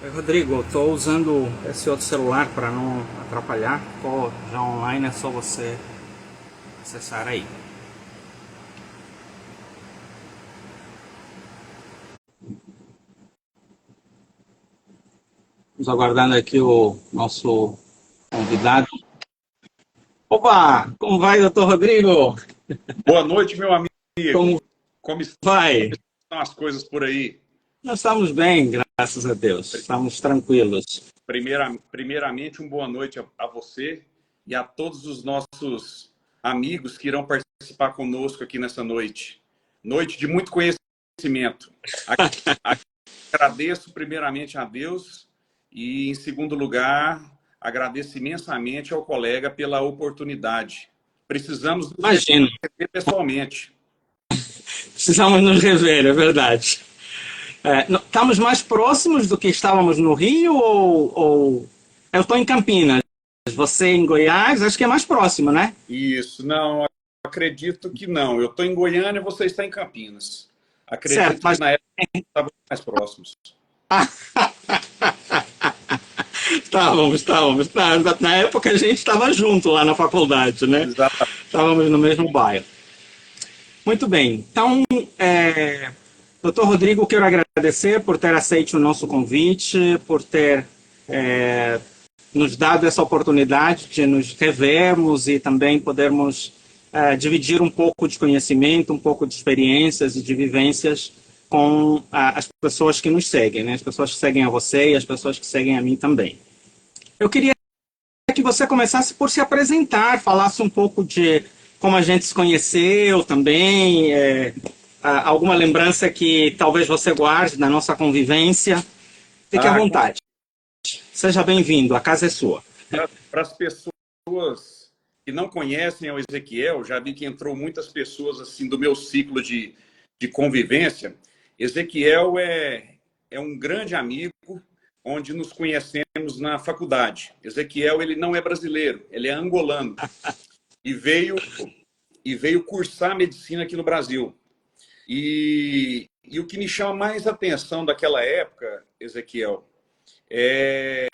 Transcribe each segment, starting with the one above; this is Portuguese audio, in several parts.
Oi, Rodrigo, estou usando esse outro celular para não atrapalhar. Estou já online, é só você acessar aí. Estamos aguardando aqui o nosso convidado. Opa, como vai, doutor Rodrigo? Boa noite, meu Como amigo. Como vai? estão as coisas por aí? Nós estamos bem, graças a Deus. Estamos tranquilos. Primeiramente, uma boa noite a você e a todos os nossos amigos que irão participar conosco aqui nessa noite. Noite de muito conhecimento. Agradeço primeiramente a Deus e, em segundo lugar, agradeço imensamente ao colega pela oportunidade. Precisamos nos Imagino, rever pessoalmente. precisamos nos rever, é verdade. Estamos mais próximos do que estávamos no Rio ou... Eu estou em Campinas, você em Goiás, acho que é mais próximo, né? Isso, não, acredito que não. Eu estou em Goiânia e você está em Campinas. Certo, Acredito que mas na época estávamos mais próximos. estávamos. Na época a gente estava junto lá na faculdade, né? Exatamente. Estávamos no mesmo bairro. Muito bem. Então, doutor Rodrigo, quero agradecer por ter aceito o nosso convite, por ter é, nos dado essa oportunidade de nos revermos e também podermos dividir um pouco de conhecimento, um pouco de experiências e de vivências com as pessoas que nos seguem, né? As pessoas que seguem a você e as pessoas que seguem a mim também. Eu queria que você começasse por se apresentar, falasse um pouco de como a gente se conheceu também, alguma lembrança que talvez você guarde da nossa convivência. Fique à Ah, vontade. Seja bem-vindo, a casa é sua. para as pessoas que não conhecem o Ezequiel, já vi que entrou muitas pessoas assim do meu ciclo de convivência. Ezequiel é um grande amigo, onde nos conhecemos na faculdade. Ezequiel, ele não é brasileiro, ele é angolano e veio cursar medicina aqui no Brasil. E o que me chama mais atenção daquela época, Ezequiel, é,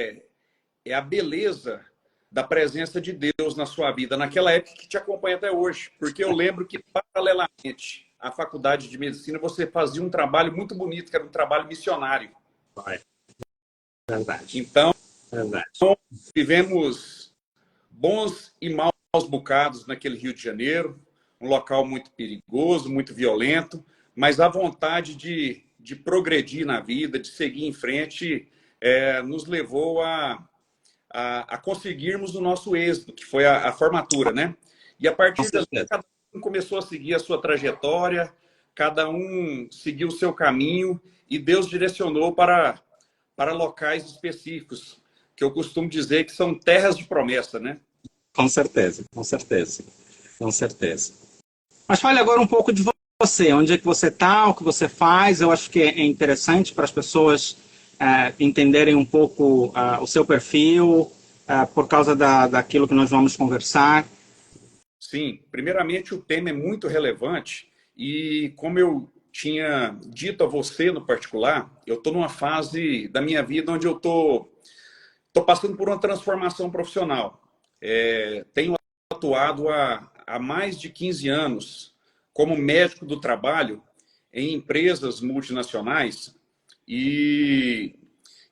é a beleza da presença de Deus na sua vida, naquela época que te acompanha até hoje. Porque eu lembro que, paralelamente à faculdade de medicina, você fazia um trabalho muito bonito, que era um trabalho missionário. Vai, verdade, Então, verdade. vivemos bons e maus bocados naquele Rio de Janeiro, um local muito perigoso, muito violento, mas a vontade de progredir na vida, de seguir em frente, nos levou a conseguirmos o nosso êxito, que foi a formatura, né? E a Com partir dali, certeza. cada um começou a seguir a sua trajetória, cada um seguiu o seu caminho, e Deus direcionou para locais específicos, que eu costumo dizer que são terras de promessa, né? Com certeza, com certeza, com certeza. Mas fale agora um pouco de você, onde é que você está, o que você faz. Eu acho que é interessante para as pessoas entenderem um pouco o seu perfil, por causa daquilo que nós vamos conversar. Sim, primeiramente o tema é muito relevante e como eu tinha dito a você no particular, eu estou numa fase da minha vida onde eu estou passando por uma transformação profissional. Tenho atuado há mais de 15 anos como médico do trabalho em empresas multinacionais e,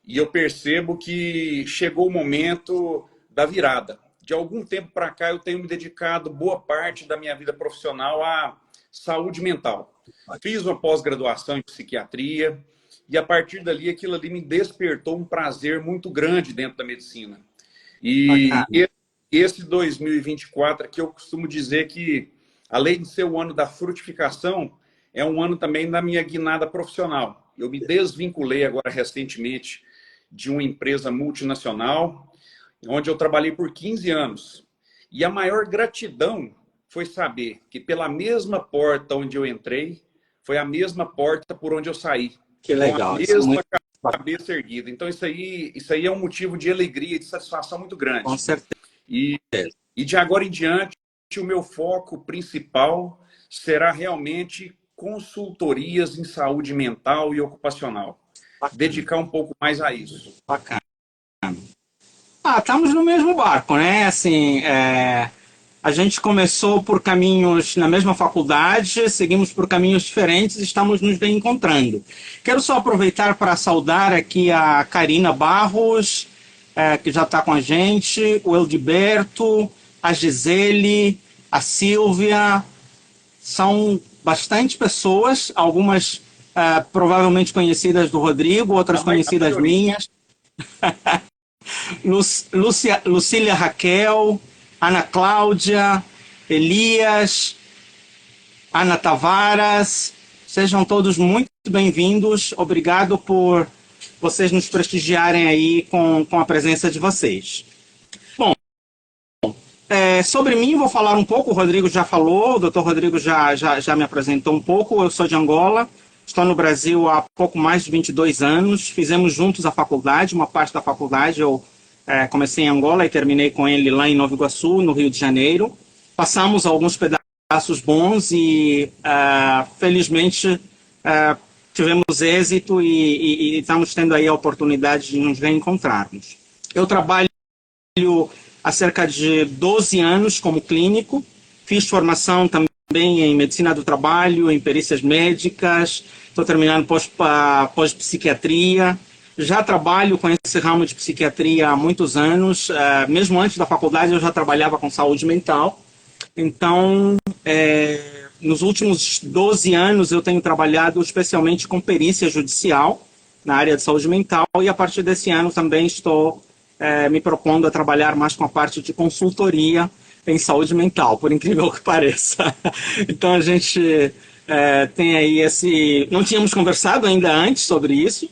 e eu percebo que chegou o momento da virada. De algum tempo para cá, eu tenho me dedicado boa parte da minha vida profissional à saúde mental. Fiz uma pós-graduação em psiquiatria e, a partir dali, aquilo ali me despertou um prazer muito grande dentro da medicina. E Bacana. esse 2024 aqui, eu costumo dizer que, além de ser o ano da frutificação, é um ano também da minha guinada profissional. Eu me desvinculei agora recentemente de uma empresa multinacional, onde eu trabalhei por 15 anos. E a maior gratidão foi saber que pela mesma porta onde eu entrei, foi a mesma porta por onde eu saí, Que com a legal, isso é mesma muito bacana. cabeça erguida. Então isso aí é um motivo de alegria e de satisfação muito Com grande. certeza. E, e de agora em diante, o meu foco principal será realmente consultorias em saúde mental e ocupacional. Bacana, dedicar um pouco mais a isso. bacana. Ah, estamos no mesmo barco, né? Assim, a gente começou por caminhos na mesma faculdade, seguimos por caminhos diferentes e estamos nos reencontrando. Quero só aproveitar para saudar aqui a Karina Barros, que já está com a gente, o Eldiberto, a Gisele, a Silvia. São bastante pessoas, algumas provavelmente conhecidas do Rodrigo, outras A conhecidas maioria. minhas. Lucília Raquel, Ana Cláudia, Elias, Ana Tavares, sejam todos muito bem-vindos. Obrigado por vocês nos prestigiarem aí com a presença de vocês. Bom, sobre mim vou falar um pouco, o Rodrigo já falou, o Dr. Rodrigo já me apresentou um pouco, eu sou de Angola, estou no Brasil há pouco mais de 22 anos, fizemos juntos a faculdade, uma parte da faculdade eu comecei em Angola e terminei com ele lá em Nova Iguaçu, no Rio de Janeiro. Passamos alguns pedaços bons e, felizmente, tivemos êxito e estamos tendo aí a oportunidade de nos reencontrarmos. Eu trabalho há cerca de 12 anos como clínico, fiz formação também em medicina do trabalho, em perícias médicas, estou terminando pós-psiquiatria. Já trabalho com esse ramo de psiquiatria há muitos anos, mesmo antes da faculdade eu já trabalhava com saúde mental. Então, nos últimos 12 anos eu tenho trabalhado especialmente com perícia judicial na área de saúde mental e a partir desse ano também estou me propondo a trabalhar mais com a parte de consultoria em saúde mental, por incrível que pareça. Então a gente tem aí esse... Não tínhamos conversado ainda antes sobre isso,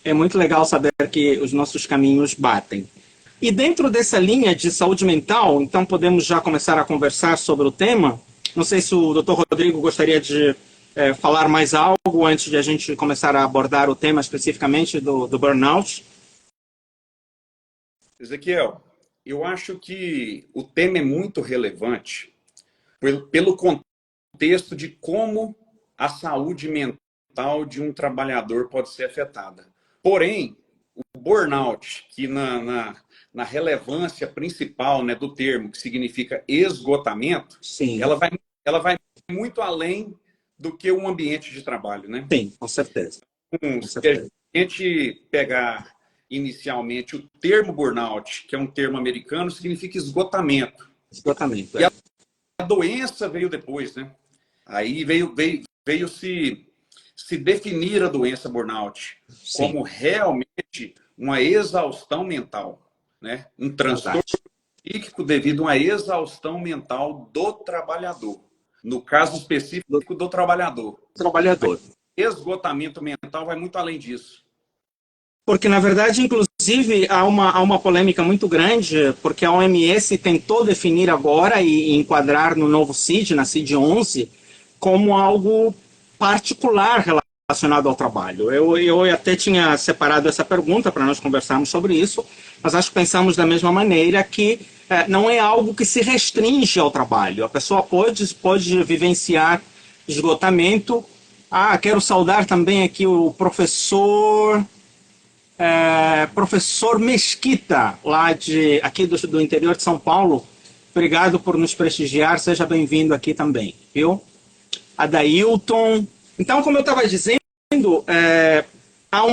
é muito legal saber que os nossos caminhos batem. E dentro dessa linha de saúde mental, então podemos já começar a conversar sobre o tema. Não sei se o Dr. Rodrigo gostaria de falar mais algo antes de a gente começar a abordar o tema especificamente do burnout. Ezequiel, eu acho que o tema é muito relevante pelo contexto de como a saúde mental de um trabalhador pode ser afetada. Porém, o burnout, que na relevância principal, né, do termo, que significa esgotamento, Sim. ela vai muito além do que um ambiente de trabalho, né? Sim, com certeza. Com Se certeza. a gente pegar inicialmente o termo burnout, que é um termo americano, significa esgotamento. Esgotamento, E a doença veio depois, né? Aí veio se definir a doença burnout como realmente uma exaustão mental, né? Um transtorno psíquico devido a uma exaustão mental do trabalhador. No caso específico do trabalhador. Trabalhador. Esgotamento mental vai muito além disso. Porque, na verdade, inclusive, há uma polêmica muito grande, porque a OMS tentou definir agora e enquadrar no novo CID, na CID-11, como algo particular relacionado ao trabalho. Eu até tinha separado essa pergunta para nós conversarmos sobre isso, mas acho que pensamos da mesma maneira que não é algo que se restringe ao trabalho. A pessoa pode vivenciar esgotamento. Quero saudar também aqui o professor Mesquita, aqui do interior de São Paulo. Obrigado por nos prestigiar, seja bem-vindo aqui também, viu? Adailton. Então, como eu estava dizendo, há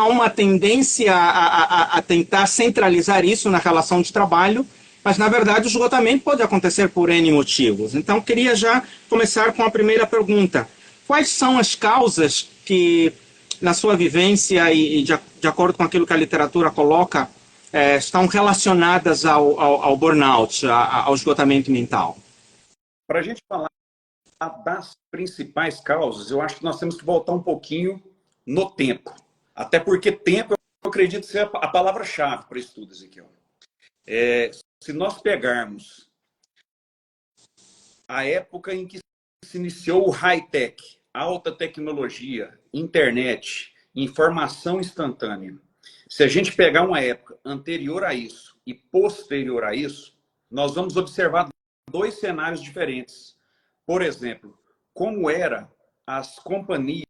uma tendência a tentar centralizar isso na relação de trabalho, mas, na verdade, o esgotamento pode acontecer por N motivos. Então, queria já começar com a primeira pergunta. Quais são as causas que, na sua vivência e de acordo com aquilo que a literatura coloca, estão relacionadas ao burnout, ao esgotamento mental? Para a gente falar das principais causas, eu acho que nós temos que voltar um pouquinho no tempo. Até porque tempo, eu acredito ser a palavra-chave para estudo, Ezequiel. Se nós pegarmos a época em que se iniciou o high-tech, alta tecnologia, internet, informação instantânea, se a gente pegar uma época anterior a isso e posterior a isso, nós vamos observar dois cenários diferentes. Por exemplo, como eram as companhias,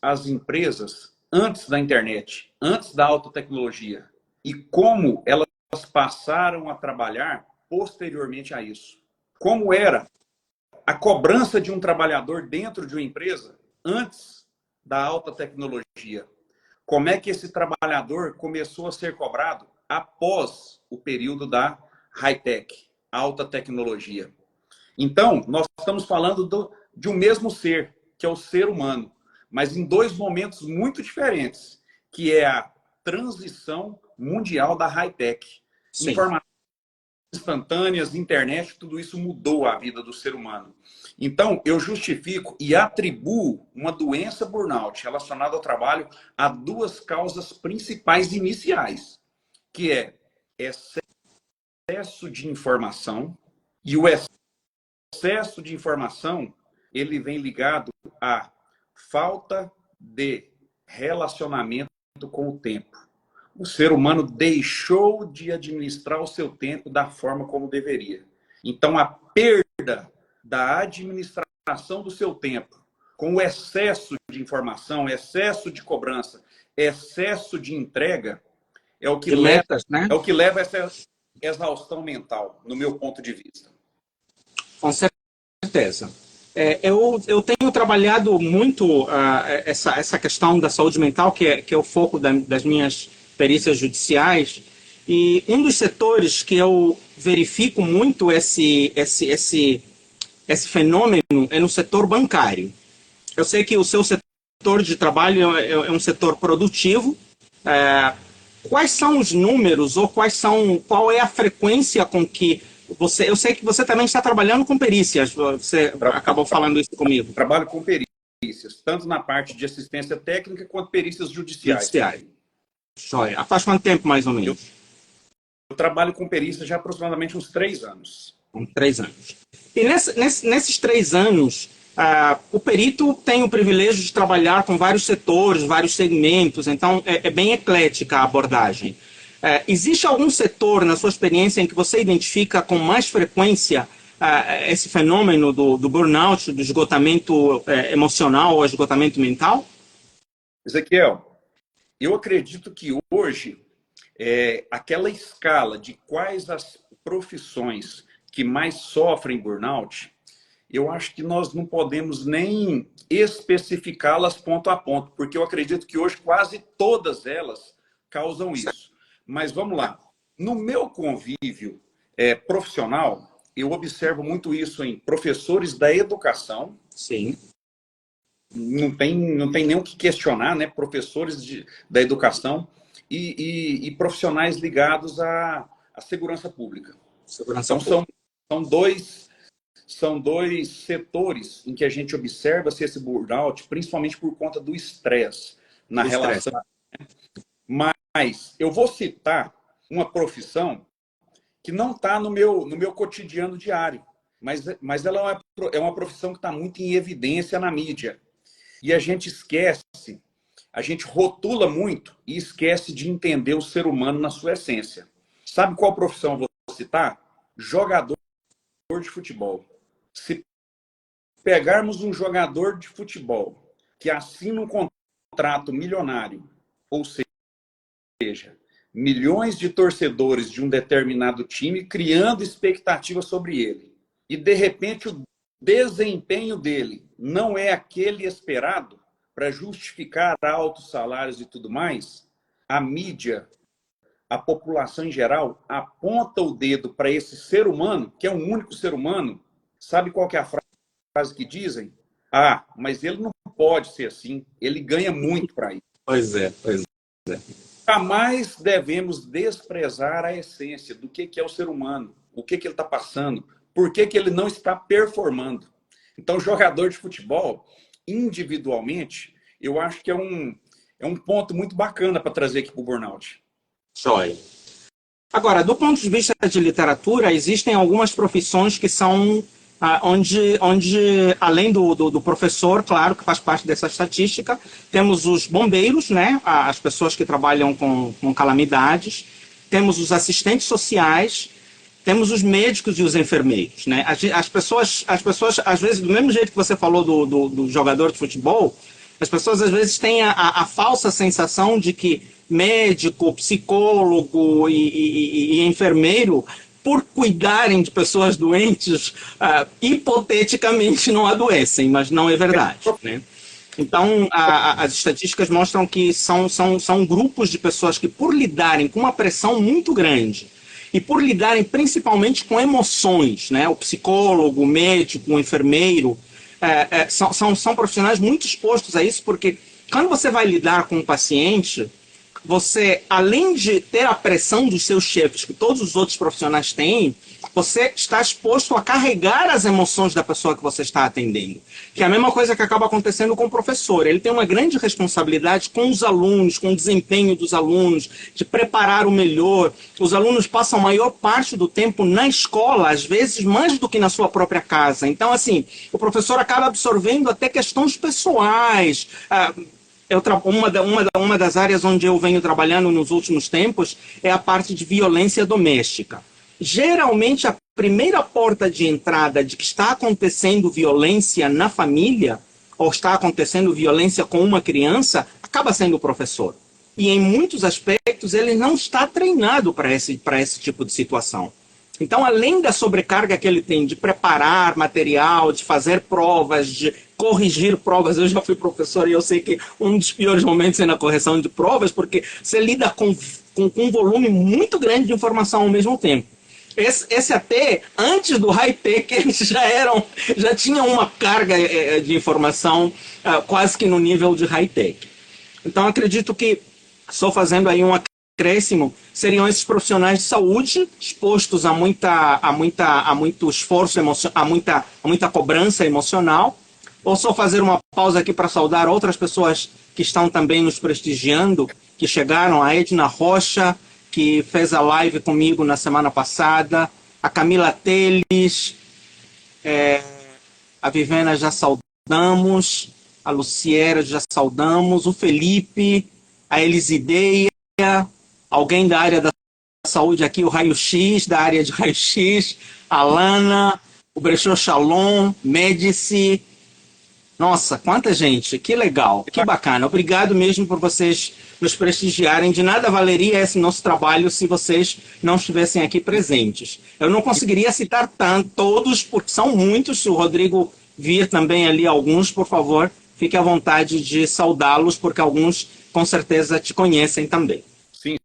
as empresas antes da internet, antes da alta tecnologia, e como elas passaram a trabalhar posteriormente a isso. Como era a cobrança de um trabalhador dentro de uma empresa antes da alta tecnologia. Como é que esse trabalhador começou a ser cobrado após o período da high-tech, alta tecnologia. Então, nós estamos falando de um mesmo ser, que é o ser humano, mas em dois momentos muito diferentes, que é a transição mundial da high-tech. Informações instantâneas, internet, tudo isso mudou a vida do ser humano. Então, eu justifico e atribuo uma doença burnout relacionada ao trabalho a duas causas principais iniciais, que é excesso de informação, e o excesso de informação, ele vem ligado à falta de relacionamento com o tempo. O ser humano deixou de administrar o seu tempo da forma como deveria. Então, a perda da administração do seu tempo, com o excesso de informação, excesso de cobrança, excesso de entrega, é o que leva a essa exaustão mental, no meu ponto de vista. Com certeza. Eu tenho trabalhado muito essa questão da saúde mental, que é o foco das minhas perícias judiciais, e um dos setores que eu verifico muito esse fenômeno é no setor bancário. Eu sei que o seu setor de trabalho é um setor produtivo. Quais são os números ou qual é a frequência com que você... Eu sei que você também está trabalhando com perícias, você acabou falando isso comigo. Trabalho com perícias, tanto na parte de assistência técnica quanto perícias judiciais. Joia. Faz quanto tempo, mais ou menos? Eu trabalho com perícia já há aproximadamente uns 3 anos. 3 anos. E nesses 3 anos, o perito tem o privilégio de trabalhar com vários setores, vários segmentos, então é bem eclética a abordagem. Existe algum setor, na sua experiência, em que você identifica com mais frequência esse fenômeno do burnout, do esgotamento emocional ou esgotamento mental? Ezequiel, eu acredito que hoje, aquela escala de quais as profissões que mais sofrem burnout, eu acho que nós não podemos nem especificá-las ponto a ponto, porque eu acredito que hoje quase todas elas causam isso. Mas vamos lá. No meu convívio profissional, eu observo muito isso em professores da educação. Sim. Não tem nem o que questionar, né? Professores da educação e profissionais ligados à segurança pública. Então, são dois setores em que a gente observa esse burnout, principalmente por conta do estresse na relação. Mas eu vou citar uma profissão que não está no meu cotidiano diário, mas ela é uma profissão que está muito em evidência na mídia. E a gente esquece, a gente rotula muito e esquece de entender o ser humano na sua essência. Sabe qual profissão eu vou citar? Jogador de futebol. Se pegarmos um jogador de futebol que assina um contrato milionário, ou seja, milhões de torcedores de um determinado time criando expectativa sobre ele, e de repente o desempenho dele não é aquele esperado para justificar altos salários e tudo mais, a mídia, a população em geral, aponta o dedo para esse ser humano, que é um único ser humano. Sabe qual que é a frase que dizem? Mas ele não pode ser assim, ele ganha muito para isso. Pois é. Jamais devemos desprezar a essência do que é o ser humano, o que ele está passando, por que ele não está performando. Então, jogador de futebol, individualmente, eu acho que é um ponto muito bacana para trazer aqui para o burnout. Joia. Agora, do ponto de vista de literatura, existem algumas profissões que são onde além do professor, claro, que faz parte dessa estatística, temos os bombeiros, né, as pessoas que trabalham com calamidades, temos os assistentes sociais, temos os médicos e os enfermeiros, né? As pessoas, às vezes, do mesmo jeito que você falou do jogador de futebol, As pessoas às vezes têm a falsa sensação de que médico, psicólogo e enfermeiro, por cuidarem de pessoas doentes, hipoteticamente não adoecem, mas não é verdade, né? Então, as estatísticas mostram que são grupos de pessoas que, por lidarem com uma pressão muito grande e por lidarem principalmente com emoções, né? O psicólogo, o médico, o enfermeiro, são profissionais muito expostos a isso, porque quando você vai lidar com um paciente, você, além de ter a pressão dos seus chefes, que todos os outros profissionais têm, você está exposto a carregar as emoções da pessoa que você está atendendo. Que é a mesma coisa que acaba acontecendo com o professor. Ele tem uma grande responsabilidade com os alunos, com o desempenho dos alunos, de preparar o melhor. Os alunos passam a maior parte do tempo na escola, às vezes mais do que na sua própria casa. Então, assim, o professor acaba absorvendo até questões pessoais, uma das áreas onde eu venho trabalhando nos últimos tempos é a parte de violência doméstica. Geralmente, a primeira porta de entrada de que está acontecendo violência na família, ou está acontecendo violência com uma criança, acaba sendo o professor. E em muitos aspectos, ele não está treinado para esse tipo de situação. Então, além da sobrecarga que ele tem de preparar material, de fazer provas, de corrigir provas, eu já fui professor e eu sei que um dos piores momentos é na correção de provas, porque você lida com um volume muito grande de informação ao mesmo tempo. Esse até, antes do high-tech, eles já tinham uma carga de informação quase que no nível de high-tech. Então, acredito que, só fazendo aí um acréscimo, seriam esses profissionais de saúde expostos a muito esforço, a muita cobrança emocional. Ou só fazer uma pausa aqui para saudar outras pessoas que estão também nos prestigiando, que chegaram, a Edna Rocha, que fez a live comigo na semana passada, a Camila Teles, a Vivena já saudamos, a Luciera já saudamos, o Felipe, a Elisideia, alguém da área da saúde aqui, o Raio-X, da área de Raio-X, a Lana, o Brechó Shalom, Médici. Nossa, quanta gente, que legal, que bacana. Obrigado mesmo por vocês nos prestigiarem. De nada valeria esse nosso trabalho se vocês não estivessem aqui presentes. Eu não conseguiria citar todos, porque são muitos. Se o Rodrigo vir também ali alguns, por favor, fique à vontade de saudá-los, porque alguns com certeza te conhecem também. Sim,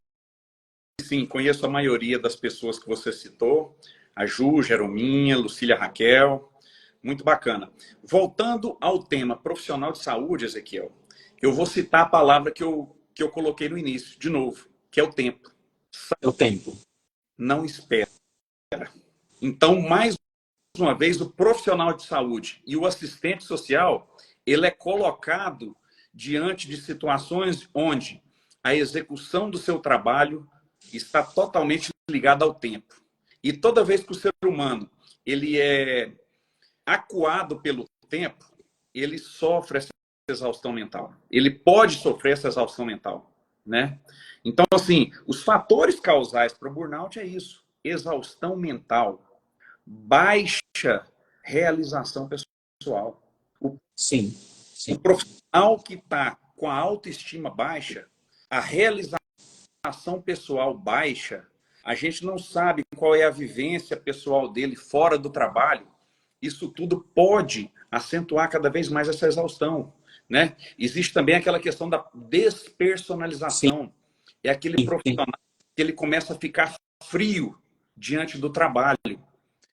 sim, conheço a maioria das pessoas que você citou. A Ju, Jerominha, Lucília, Raquel. Muito bacana. Voltando ao tema profissional de saúde, Ezequiel, eu vou citar a palavra que eu coloquei no início, de novo, que é o tempo. É o tempo. Não espera. Então, mais uma vez, o profissional de saúde e o assistente social, ele é colocado diante de situações onde a execução do seu trabalho está totalmente ligada ao tempo. E toda vez que o ser humano ele é acuado pelo tempo, ele sofre essa exaustão mental. Ele pode sofrer essa exaustão mental, né? Então, assim, os fatores causais para o burnout é isso: exaustão mental, baixa realização pessoal. Sim, O sim. profissional que está com a autoestima baixa, a realização pessoal baixa, a gente não sabe qual é a vivência pessoal dele fora do trabalho. Isso tudo pode acentuar cada vez mais essa exaustão, né? Existe também aquela questão da despersonalização. Sim, É aquele sim. profissional que ele começa a ficar frio diante do trabalho,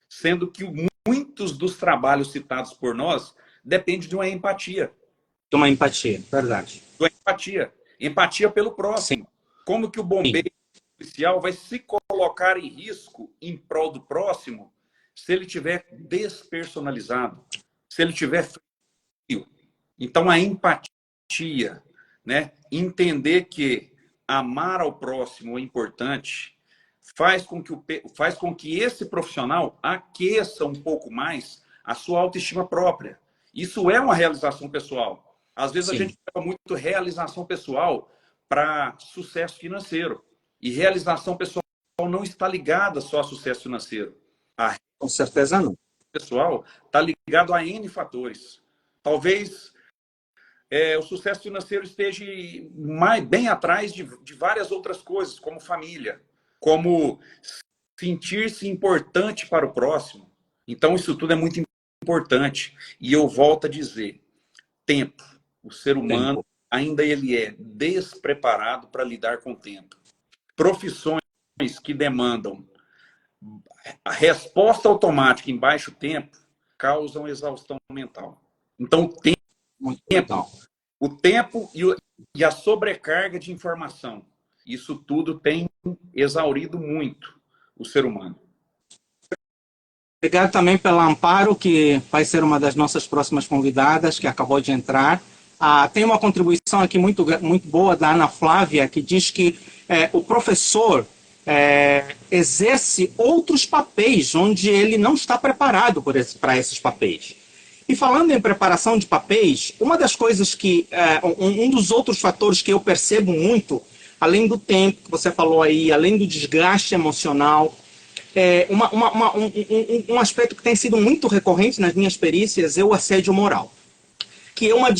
sendo que muitos dos trabalhos citados por nós dependem de uma empatia. De uma empatia, verdade. De uma empatia. Empatia pelo Sim, próximo. Como que o sim. bombeiro policial vai se colocar em risco em prol do próximo se ele tiver despersonalizado, se ele tiver frio? Então, a empatia, né? Entender que amar ao próximo é importante, faz com que esse profissional aqueça um pouco mais a sua autoestima própria. Isso é uma realização pessoal. Às vezes a Sim. gente leva muito realização pessoal para sucesso financeiro. E realização pessoal não está ligada só a sucesso financeiro. A Com certeza não. pessoal está ligado a N fatores. Talvez o sucesso financeiro esteja bem atrás de várias outras coisas, como família, como sentir-se importante para o próximo. Então, isso tudo é muito importante. E eu volto a dizer, tempo. O ser humano, ainda ele é despreparado para lidar com o tempo. Profissões que demandam a resposta automática em baixo tempo causam exaustão mental. Então, o tempo e a sobrecarga de informação, isso tudo tem exaurido muito o ser humano. Obrigado também pela Amparo, que vai ser uma das nossas próximas convidadas, que acabou de entrar. Tem uma contribuição aqui muito boa da Ana Flávia, que diz que o professor exerce outros papéis onde ele não está preparado para esses papéis. E falando em preparação de papéis, uma das coisas que, um dos outros fatores que eu percebo muito, além do tempo que você falou aí, além do desgaste emocional, um aspecto que tem sido muito recorrente nas minhas perícias é o assédio moral, que é uma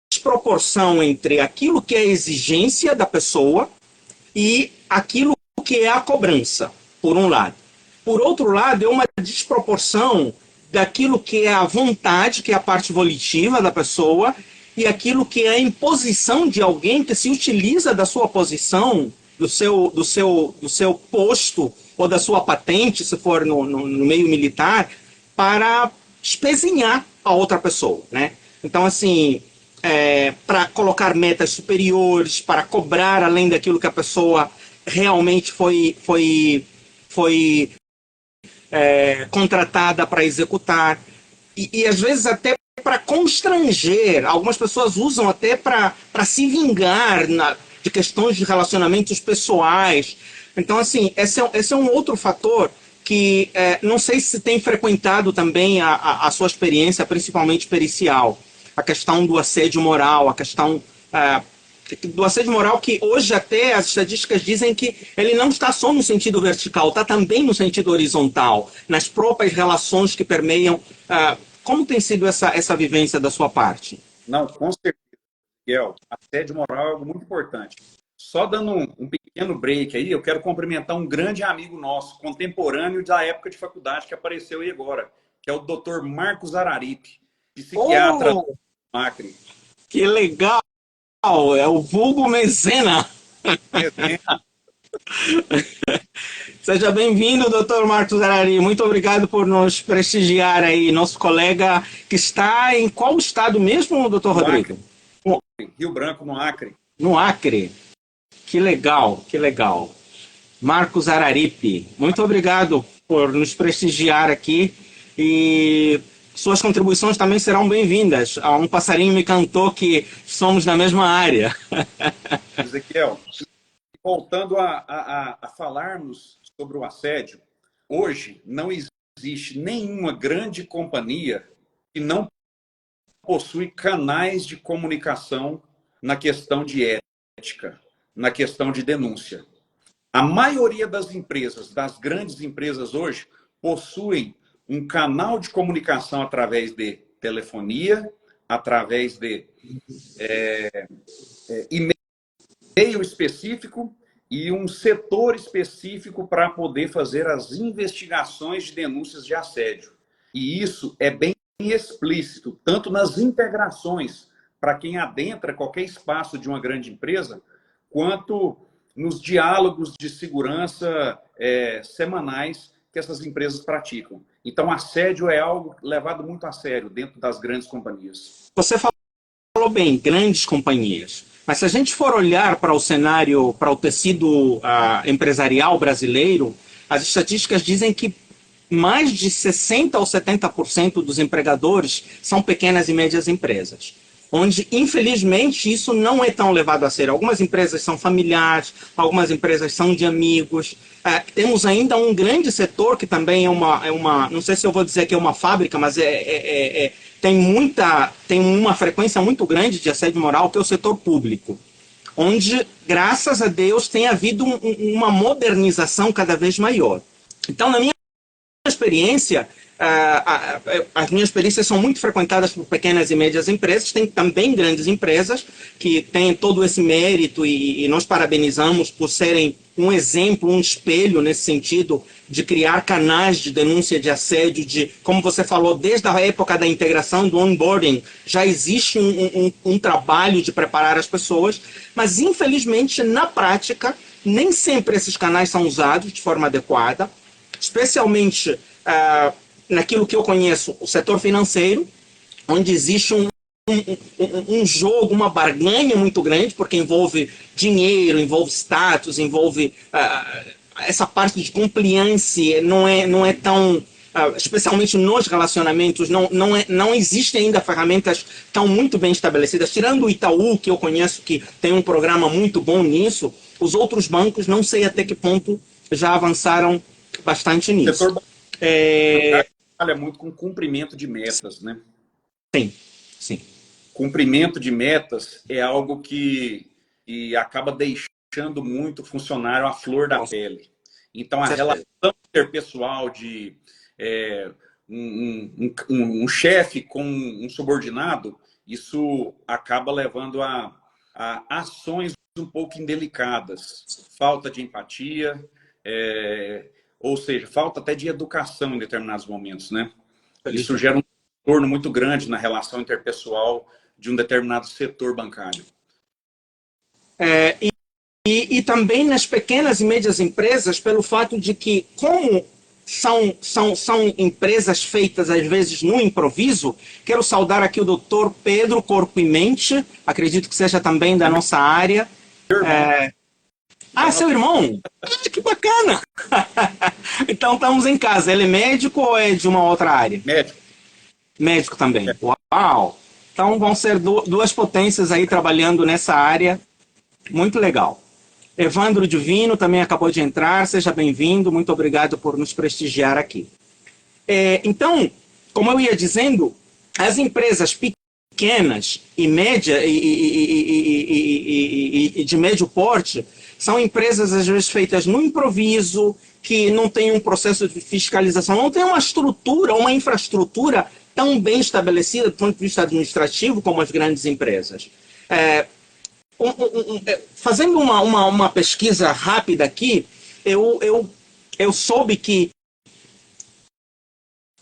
desproporção entre aquilo que é a exigência da pessoa e aquilo que é a cobrança, por um lado. Por outro lado, é uma desproporção daquilo que é a vontade, que é a parte volitiva da pessoa, e aquilo que é a imposição de alguém que se utiliza da sua posição, do seu posto, ou da sua patente, se for no meio militar, para espezinhar a outra pessoa, né? Então, assim, para colocar metas superiores, para cobrar além daquilo que a pessoa realmente foi contratada para executar. E às vezes até para constranger. Algumas pessoas usam até para se vingar de questões de relacionamentos pessoais. Então, assim, esse é um outro fator que não sei se tem frequentado também a sua experiência, principalmente pericial. A questão do assédio moral, a questão do assédio moral, que hoje até as estatísticas dizem que ele não está só no sentido vertical, está também no sentido horizontal, nas próprias relações que permeiam. Como tem sido essa vivência da sua parte? Não, com certeza, Miguel. Assédio moral é algo muito importante. Só dando um pequeno break aí, eu quero cumprimentar um grande amigo nosso, contemporâneo da época de faculdade, que apareceu aí agora, que é o Dr. Marcos Araripe, psiquiatra do Acre. Que legal! É o vulgo Mezena. Seja bem-vindo, Dr. Marcos Arari. Muito obrigado por nos prestigiar aí. Nosso colega que está em qual estado mesmo, Dr. Rodrigo? Rio Branco, no Acre. No Acre. Que legal, que legal. Marcos Araripe, muito obrigado por nos prestigiar aqui e suas contribuições também serão bem-vindas. Um passarinho me cantou que somos da mesma área. Ezequiel, voltando a falarmos sobre o assédio, hoje não existe nenhuma grande companhia que não possui canais de comunicação na questão de ética, na questão de denúncia. A maioria das empresas, das grandes empresas hoje, possuem um canal de comunicação através de telefonia, através de e-mail específico e um setor específico para poder fazer as investigações de denúncias de assédio. E isso é bem explícito, tanto nas integrações para quem adentra qualquer espaço de uma grande empresa, quanto nos diálogos de segurança semanais que essas empresas praticam. Então, assédio é algo levado muito a sério dentro das grandes companhias. Você falou bem, grandes companhias. Mas se a gente for olhar para o cenário, para o tecido empresarial brasileiro, as estatísticas dizem que mais de 60% ou 70% dos empregadores são pequenas e médias empresas, onde, infelizmente, isso não é tão levado a sério. Algumas empresas são familiares, algumas empresas são de amigos. Temos ainda um grande setor que também é uma não sei se eu vou dizer que é uma fábrica, mas tem uma frequência muito grande de assédio moral, que é o setor público, onde, graças a Deus, tem havido uma modernização cada vez maior. Então, na minha experiência, as minhas perícias são muito frequentadas por pequenas e médias empresas, tem também grandes empresas que têm todo esse mérito e nós parabenizamos por serem um exemplo, um espelho nesse sentido de criar canais de denúncia de assédio, de, como você falou, desde a época da integração, do onboarding, já existe um trabalho de preparar as pessoas, mas infelizmente na prática nem sempre esses canais são usados de forma adequada, especialmente naquilo que eu conheço, o setor financeiro, onde existe um jogo, uma barganha muito grande, porque envolve dinheiro, envolve status, envolve essa parte de compliance, não é tão... especialmente nos relacionamentos, não existem ainda ferramentas tão muito bem estabelecidas. Tirando o Itaú, que eu conheço, que tem um programa muito bom nisso, os outros bancos, não sei até que ponto já avançaram bastante nisso. O setor trabalha muito com cumprimento de metas, né? Sim, sim. Cumprimento de metas é algo que acaba deixando muito o funcionário à flor da pele. Então, a relação interpessoal de um chefe com um subordinado, isso acaba levando a ações um pouco indelicadas. Falta de empatia, ou seja, falta até de educação em determinados momentos, né? Isso gera um transtorno muito grande na relação interpessoal de um determinado setor bancário. E também nas pequenas e médias empresas, pelo fato de que, como são empresas feitas, às vezes, no improviso, quero saudar aqui o doutor Pedro Corpo e Mente, acredito que seja também da nossa área. Seu irmão? Que bacana! Então, estamos em casa. Ele é médico ou é de uma outra área? Médico. Médico também. Uau! Então, vão ser duas potências aí trabalhando nessa área. Muito legal. Evandro Divino também acabou de entrar. Seja bem-vindo. Muito obrigado por nos prestigiar aqui. Então, como eu ia dizendo, as empresas pequenas e média e de médio porte são empresas, às vezes, feitas no improviso, que não tem um processo de fiscalização, não tem uma estrutura, uma infraestrutura tão bem estabelecida do ponto de vista administrativo como as grandes empresas. Fazendo uma pesquisa rápida aqui, eu soube que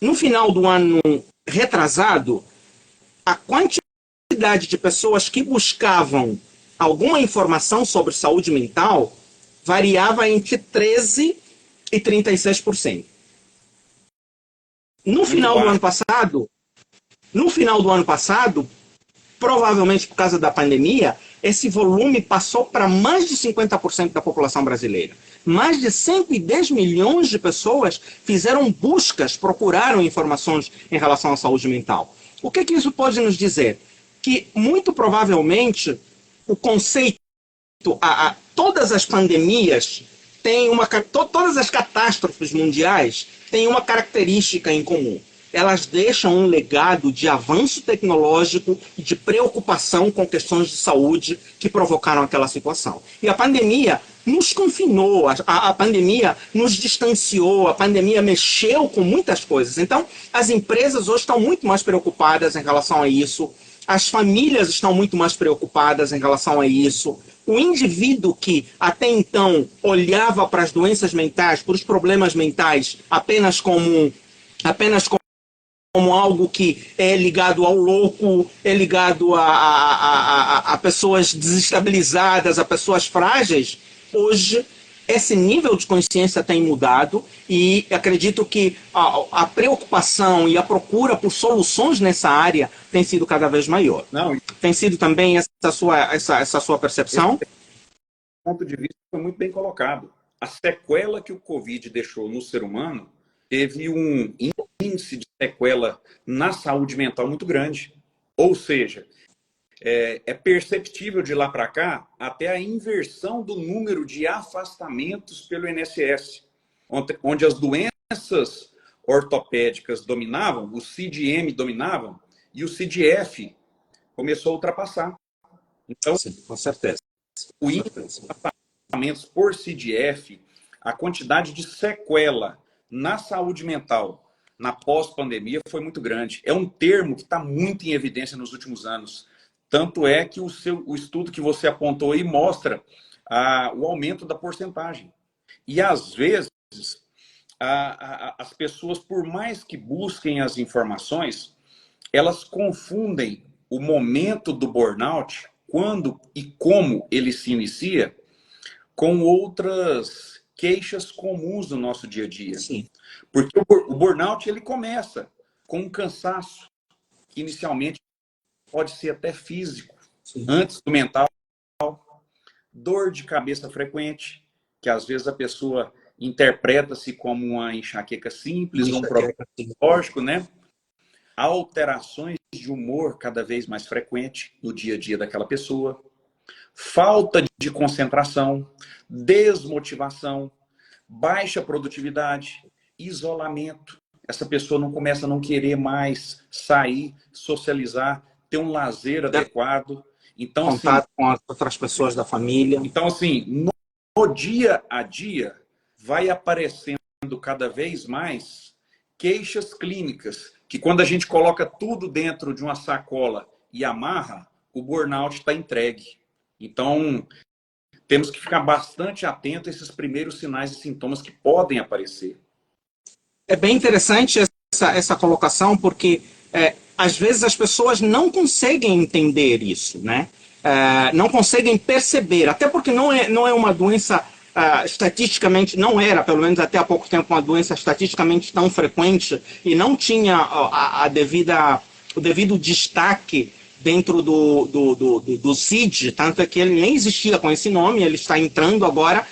no final do ano retrasado, a quantidade de pessoas que buscavam alguma informação sobre saúde mental variava entre 13% e 36%. No final do ano passado, provavelmente por causa da pandemia, esse volume passou para mais de 50% da população brasileira. Mais de 110 milhões de pessoas fizeram buscas, procuraram informações em relação à saúde mental. O que isso pode nos dizer? Que, muito provavelmente, o conceito, todas as pandemias têm todas as catástrofes mundiais têm uma característica em comum. Elas deixam um legado de avanço tecnológico e de preocupação com questões de saúde que provocaram aquela situação. E a pandemia nos confinou, a pandemia nos distanciou, a pandemia mexeu com muitas coisas. Então, as empresas hoje estão muito mais preocupadas em relação a isso, as famílias estão muito mais preocupadas em relação a isso. O indivíduo que até então olhava para as doenças mentais, para os problemas mentais, apenas como algo que é ligado ao louco, é ligado a pessoas desestabilizadas, a pessoas frágeis, hoje esse nível de consciência tem mudado e acredito que a preocupação e a procura por soluções nessa área tem sido cada vez maior. Tem sido também essa sua percepção? Esse ponto de vista foi muito bem colocado. A sequela que o Covid deixou no ser humano teve um índice de sequela na saúde mental muito grande. Ou seja, é perceptível de lá para cá até a inversão do número de afastamentos pelo INSS, onde as doenças ortopédicas dominavam, o CID-M dominavam, e o CID-F começou a ultrapassar. Então, sim, com certeza. O índice de afastamentos por CID-F, a quantidade de sequela na saúde mental na pós-pandemia foi muito grande. É um termo que está muito em evidência nos últimos anos. Tanto é que o estudo que você apontou aí mostra o aumento da porcentagem. E, às vezes, as pessoas, por mais que busquem as informações, elas confundem o momento do burnout, quando e como ele se inicia, com outras queixas comuns do nosso dia a dia. Sim. Porque o burnout ele começa com um cansaço, que inicialmente pode ser até físico, Sim. antes do mental, dor de cabeça frequente, que às vezes a pessoa interpreta-se como uma enxaqueca simples, um problema psicológico, né? Alterações de humor cada vez mais frequente no dia a dia daquela pessoa, falta de concentração, desmotivação, baixa produtividade, isolamento. Essa pessoa não começa a não querer mais sair, socializar, ter um lazer adequado. Então, Contato assim, com as outras pessoas da família. Então, assim, no dia a dia, vai aparecendo cada vez mais queixas clínicas, que quando a gente coloca tudo dentro de uma sacola e amarra, o burnout está entregue. Então, temos que ficar bastante atento a esses primeiros sinais e sintomas que podem aparecer. É bem interessante essa colocação, porque às vezes as pessoas não conseguem entender isso, né? Não conseguem perceber, até porque não é uma doença estatisticamente, não era, pelo menos até há pouco tempo, uma doença estatisticamente tão frequente e não tinha o devido destaque dentro do CID, tanto é que ele nem existia com esse nome, ele está entrando agora.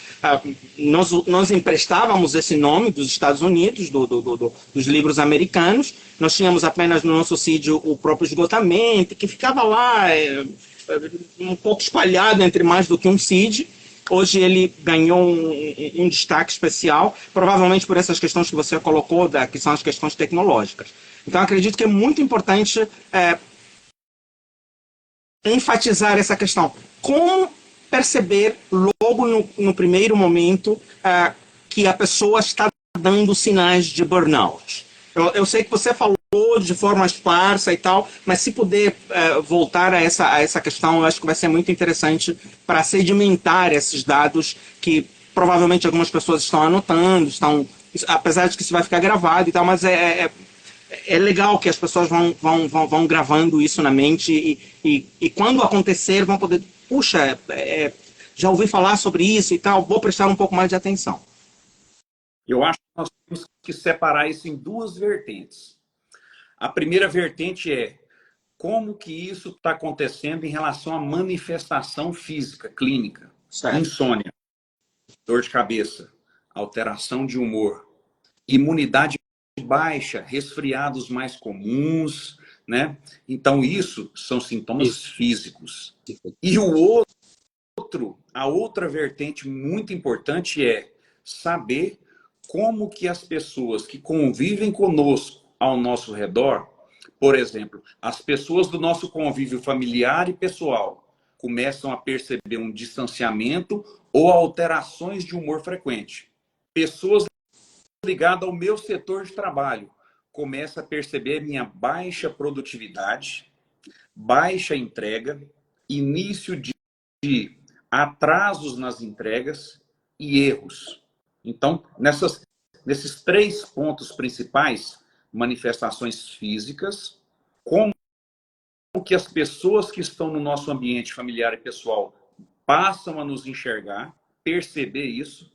Nós emprestávamos esse nome dos Estados Unidos, dos livros americanos. Nós tínhamos apenas no nosso CID o próprio esgotamento, que ficava lá um pouco espalhado entre mais do que um CID. Hoje ele ganhou um destaque especial, provavelmente por essas questões que você colocou, que são as questões tecnológicas. Então, acredito que é muito importante enfatizar essa questão. Como perceber logo no primeiro momento que a pessoa está dando sinais de burnout? Eu sei que você falou de forma esparsa e tal, mas se puder voltar a essa questão, eu acho que vai ser muito interessante para sedimentar esses dados que provavelmente algumas pessoas estão anotando, apesar de que isso vai ficar gravado e tal, mas é legal que as pessoas vão gravando isso na mente e quando acontecer vão poder, puxa, já ouvi falar sobre isso e tal, vou prestar um pouco mais de atenção. Eu acho que nós temos que separar isso em duas vertentes. A primeira vertente é como que isso está acontecendo em relação à manifestação física, clínica. Certo. Insônia, dor de cabeça, alteração de humor, imunidade baixa, resfriados mais comuns, né? Então, isso são sintomas físicos. E a outra vertente muito importante é saber como que as pessoas que convivem conosco ao nosso redor, por exemplo, as pessoas do nosso convívio familiar e pessoal, começam a perceber um distanciamento ou alterações de humor frequente. Pessoas ligadas ao meu setor de trabalho começam a perceber minha baixa produtividade, baixa entrega, início de atrasos nas entregas e erros. Então, nesses três pontos principais, manifestações físicas, como que as pessoas que estão no nosso ambiente familiar e pessoal passam a nos enxergar, perceber isso,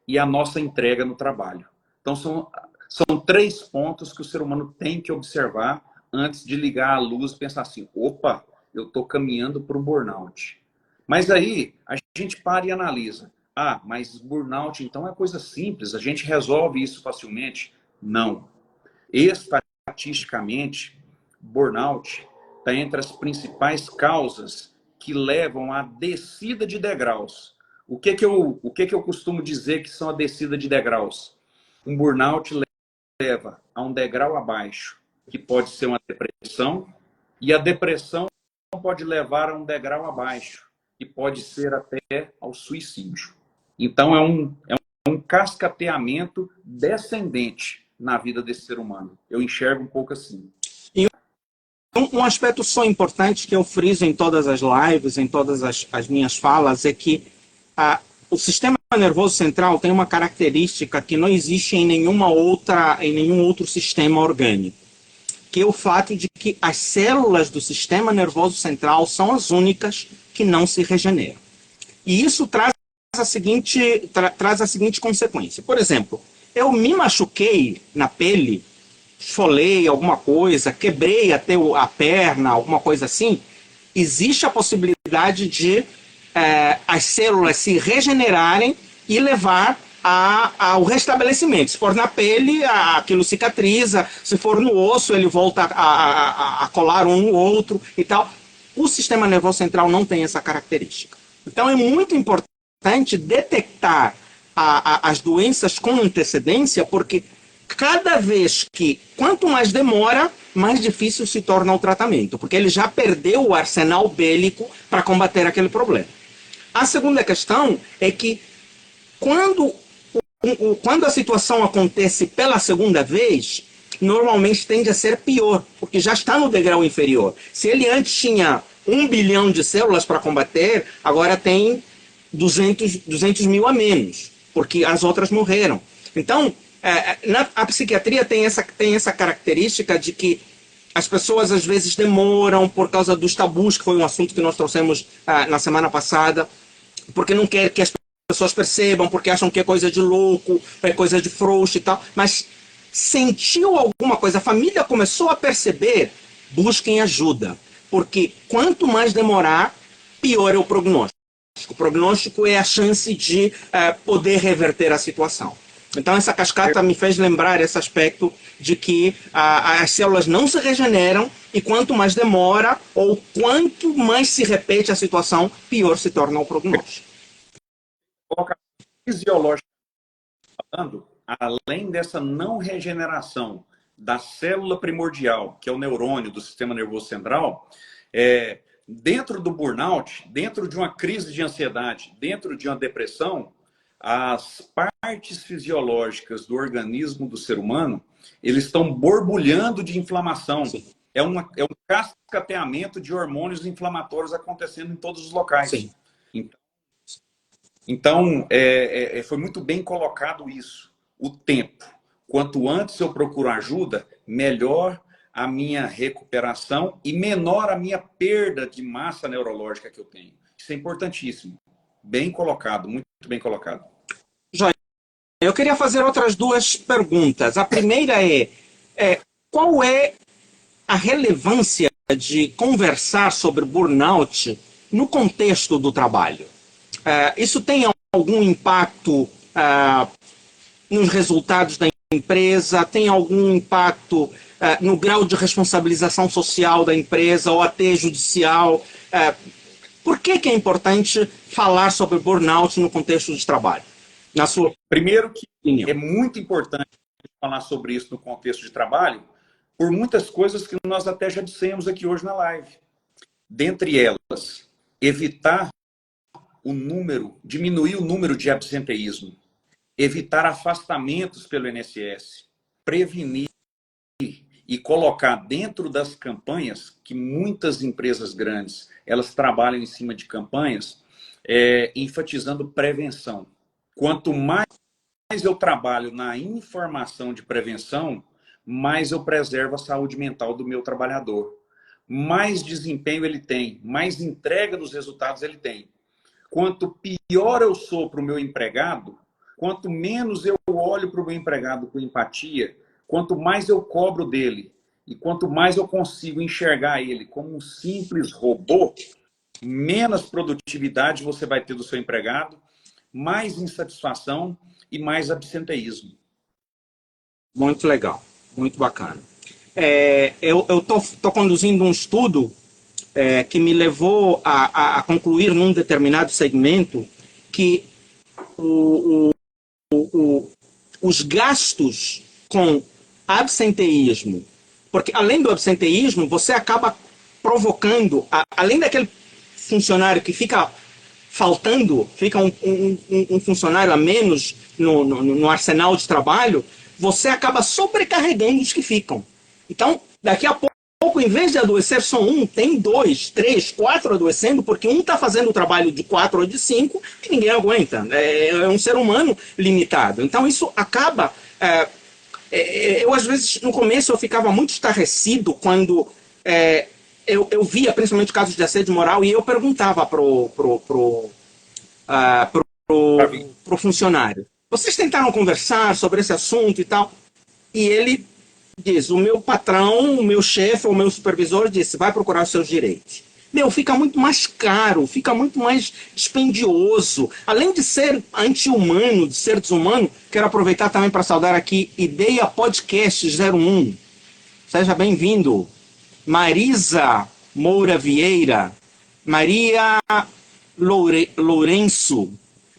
e a nossa entrega no trabalho. Então, são três pontos que o ser humano tem que observar antes de ligar a luz e pensar assim, opa, eu estou caminhando para o burnout. Mas aí, a gente para e analisa. Ah, mas burnout, então, é coisa simples, a gente resolve isso facilmente? Não. Estatisticamente, burnout está entre as principais causas que levam à descida de degraus. O que eu costumo dizer que são a descida de degraus? Um burnout leva a um degrau abaixo, que pode ser uma depressão, e a depressão pode levar a um degrau abaixo, que pode ser até ao suicídio. Então, é um cascateamento descendente, na vida desse ser humano. Eu enxergo um pouco assim. Um aspecto só importante que eu friso em todas as lives, em todas as minhas falas, é que o sistema nervoso central tem uma característica que não existe em nenhum outro sistema orgânico, que é o fato de que as células do sistema nervoso central são as únicas que não se regeneram. E isso traz a seguinte consequência. Por exemplo, eu me machuquei na pele, esfolei alguma coisa, quebrei até a perna, alguma coisa assim, existe a possibilidade de as células se regenerarem e levar ao restabelecimento. Se for na pele, aquilo cicatriza, se for no osso, ele volta a colar um no outro e tal. O sistema nervoso central não tem essa característica. Então é muito importante detectar as doenças com antecedência, porque cada vez quanto mais demora, mais difícil se torna o tratamento, porque ele já perdeu o arsenal bélico para combater aquele problema. A segunda questão é que quando a situação acontece pela segunda vez, normalmente tende a ser pior, porque já está no degrau inferior. Se ele antes tinha 1 bilhão de células para combater, agora tem 200 mil a menos, porque as outras morreram. Então, a psiquiatria tem essa característica de que as pessoas às vezes demoram por causa dos tabus, que foi um assunto que nós trouxemos na semana passada, porque não quer que as pessoas percebam, porque acham que é coisa de louco, é coisa de frouxo e tal, mas sentiu alguma coisa, a família começou a perceber, busquem ajuda, porque quanto mais demorar, pior é o prognóstico. O prognóstico é a chance de poder reverter a situação. Então essa cascata me fez lembrar esse aspecto de que as células não se regeneram e quanto mais demora ou quanto mais se repete a situação, pior se torna o prognóstico. Fisiologicamente falando, além dessa não regeneração da célula primordial, que é o neurônio do sistema nervoso central, dentro do burnout, dentro de uma crise de ansiedade, dentro de uma depressão, as partes fisiológicas do organismo do ser humano, eles estão borbulhando de inflamação. Sim. É um cascateamento de hormônios inflamatórios acontecendo em todos os locais. Sim. Então, foi muito bem colocado isso. O tempo. Quanto antes eu procuro ajuda, melhor a minha recuperação e menor a minha perda de massa neurológica que eu tenho. Isso é importantíssimo. Bem colocado, muito bem colocado. Joia. Eu queria fazer outras duas perguntas. A primeira qual é a relevância de conversar sobre burnout no contexto do trabalho? Isso tem algum impacto nos resultados da empresa? Tem algum impacto no grau de responsabilização social da empresa ou até judicial? Por que é importante falar sobre burnout no contexto de trabalho? Na sua Primeiro que opinião. É muito importante falar sobre isso no contexto de trabalho, por muitas coisas que nós até já dissemos aqui hoje na live. Dentre elas, diminuir o número de absenteísmo, evitar afastamentos pelo INSS, prevenir e colocar dentro das campanhas, que muitas empresas grandes, elas trabalham em cima de campanhas, enfatizando prevenção. Quanto mais eu trabalho na informação de prevenção, mais eu preservo a saúde mental do meu trabalhador. Mais desempenho ele tem, mais entrega dos resultados ele tem. Quanto pior eu sou para o meu empregado, quanto menos eu olho para o meu empregado com empatia, quanto mais eu cobro dele e quanto mais eu consigo enxergar ele como um simples robô, menos produtividade você vai ter do seu empregado, mais insatisfação e mais absenteísmo. Muito legal, muito bacana. Eu estou conduzindo um estudo que me levou a concluir num determinado segmento que os gastos com absenteísmo, porque além do absenteísmo, você acaba provocando, além daquele funcionário que fica faltando, fica um funcionário a menos no arsenal de trabalho, você acaba sobrecarregando os que ficam. Então, daqui a pouco, em vez de adoecer só um, tem 2, 3, 4 adoecendo, porque um está fazendo o trabalho de 4 ou de 5 e ninguém aguenta. É um ser humano limitado. Então, isso acaba... eu, às vezes, no começo, eu ficava muito estarrecido quando eu via, principalmente, casos de assédio moral, e eu perguntava pro funcionário: vocês tentaram conversar sobre esse assunto e tal? E ele diz: o meu patrão, o meu chefe, o meu supervisor disse: vai procurar os seus direitos. Fica muito mais caro, fica muito mais dispendioso. Além de ser anti-humano, de ser desumano, quero aproveitar também para saudar aqui Ideia Podcast 01. Seja bem-vindo. Marisa Moura Vieira, Maria Lourenço,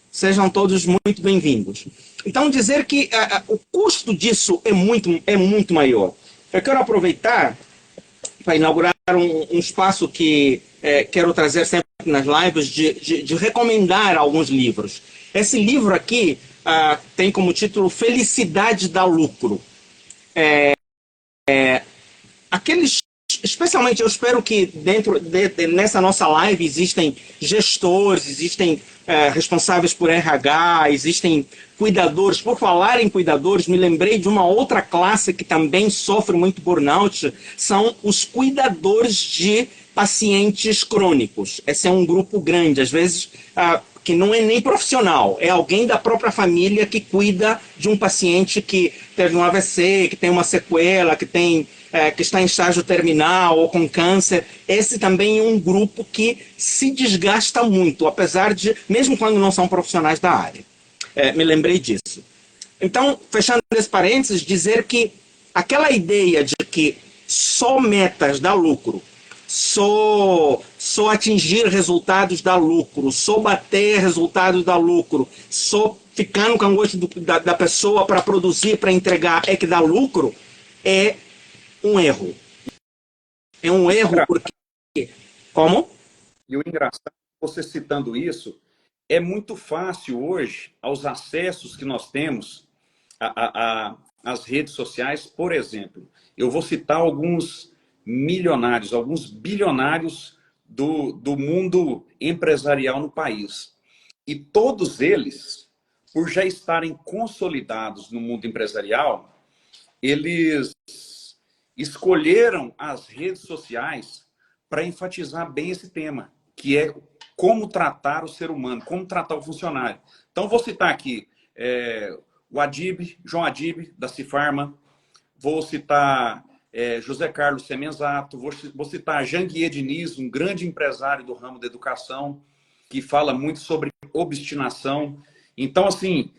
sejam todos muito bem-vindos. Então, dizer que o custo disso é muito maior. Eu quero aproveitar para inaugurar um espaço que quero trazer sempre nas lives, de recomendar alguns livros. Esse livro aqui tem como título Felicidade dá Lucro. Especialmente, eu espero que nessa nossa live existem gestores, existem responsáveis por RH, existem cuidadores. Por falar em cuidadores, me lembrei de uma outra classe que também sofre muito burnout, são os cuidadores de pacientes crônicos. Esse é um grupo grande, às vezes que não é nem profissional, é alguém da própria família que cuida de um paciente que teve um AVC, que tem uma sequela, que está em estágio terminal ou com câncer. Esse também é um grupo que se desgasta muito, apesar de, mesmo quando não são profissionais da área. Me lembrei disso. Então, fechando esse parênteses, dizer que aquela ideia de que só metas dá lucro, só atingir resultados dá lucro, só bater resultados dá lucro, só ficar no cangote da pessoa para produzir, para entregar é que dá lucro, é um erro. É um erro porque... Como? E o engraçado, você citando isso, é muito fácil hoje, aos acessos que nós temos às redes sociais. Por exemplo, eu vou citar alguns milionários, alguns bilionários do mundo empresarial no país. E todos eles, por já estarem consolidados no mundo empresarial, eles escolheram as redes sociais para enfatizar bem esse tema, que é como tratar o ser humano, como tratar o funcionário. Então, vou citar aqui o João Adib, da Cifarma, vou citar José Carlos Semenzato, vou citar Janguier Diniz, um grande empresário do ramo da educação, que fala muito sobre obstinação. Então, assim,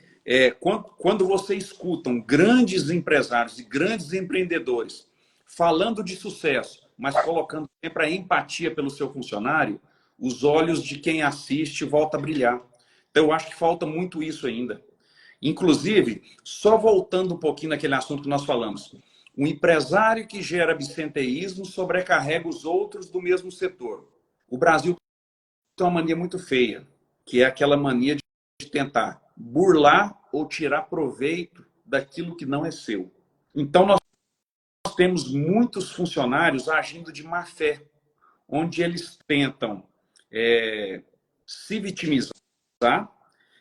quando você escuta grandes empresários e grandes empreendedores falando de sucesso, mas colocando sempre a empatia pelo seu funcionário, os olhos de quem assiste voltam a brilhar. Então, eu acho que falta muito isso ainda. Inclusive, só voltando um pouquinho naquele assunto que nós falamos, um empresário que gera absenteísmo sobrecarrega os outros do mesmo setor. O Brasil tem uma mania muito feia, que é aquela mania de tentar burlar ou tirar proveito daquilo que não é seu. Então, nós temos muitos funcionários agindo de má fé, onde eles tentam se vitimizar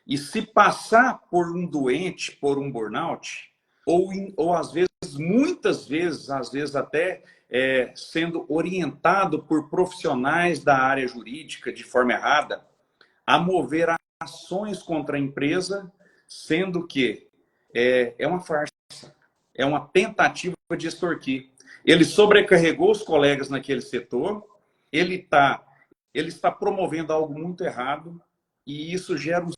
e se passar por um doente, por um burnout, ou às vezes, muitas vezes, às vezes até sendo orientado por profissionais da área jurídica de forma errada, a mover ações contra a empresa, sendo que é uma farsa, é uma tentativa de extorquir. Ele sobrecarregou os colegas naquele setor, ele está promovendo algo muito errado, e isso gera um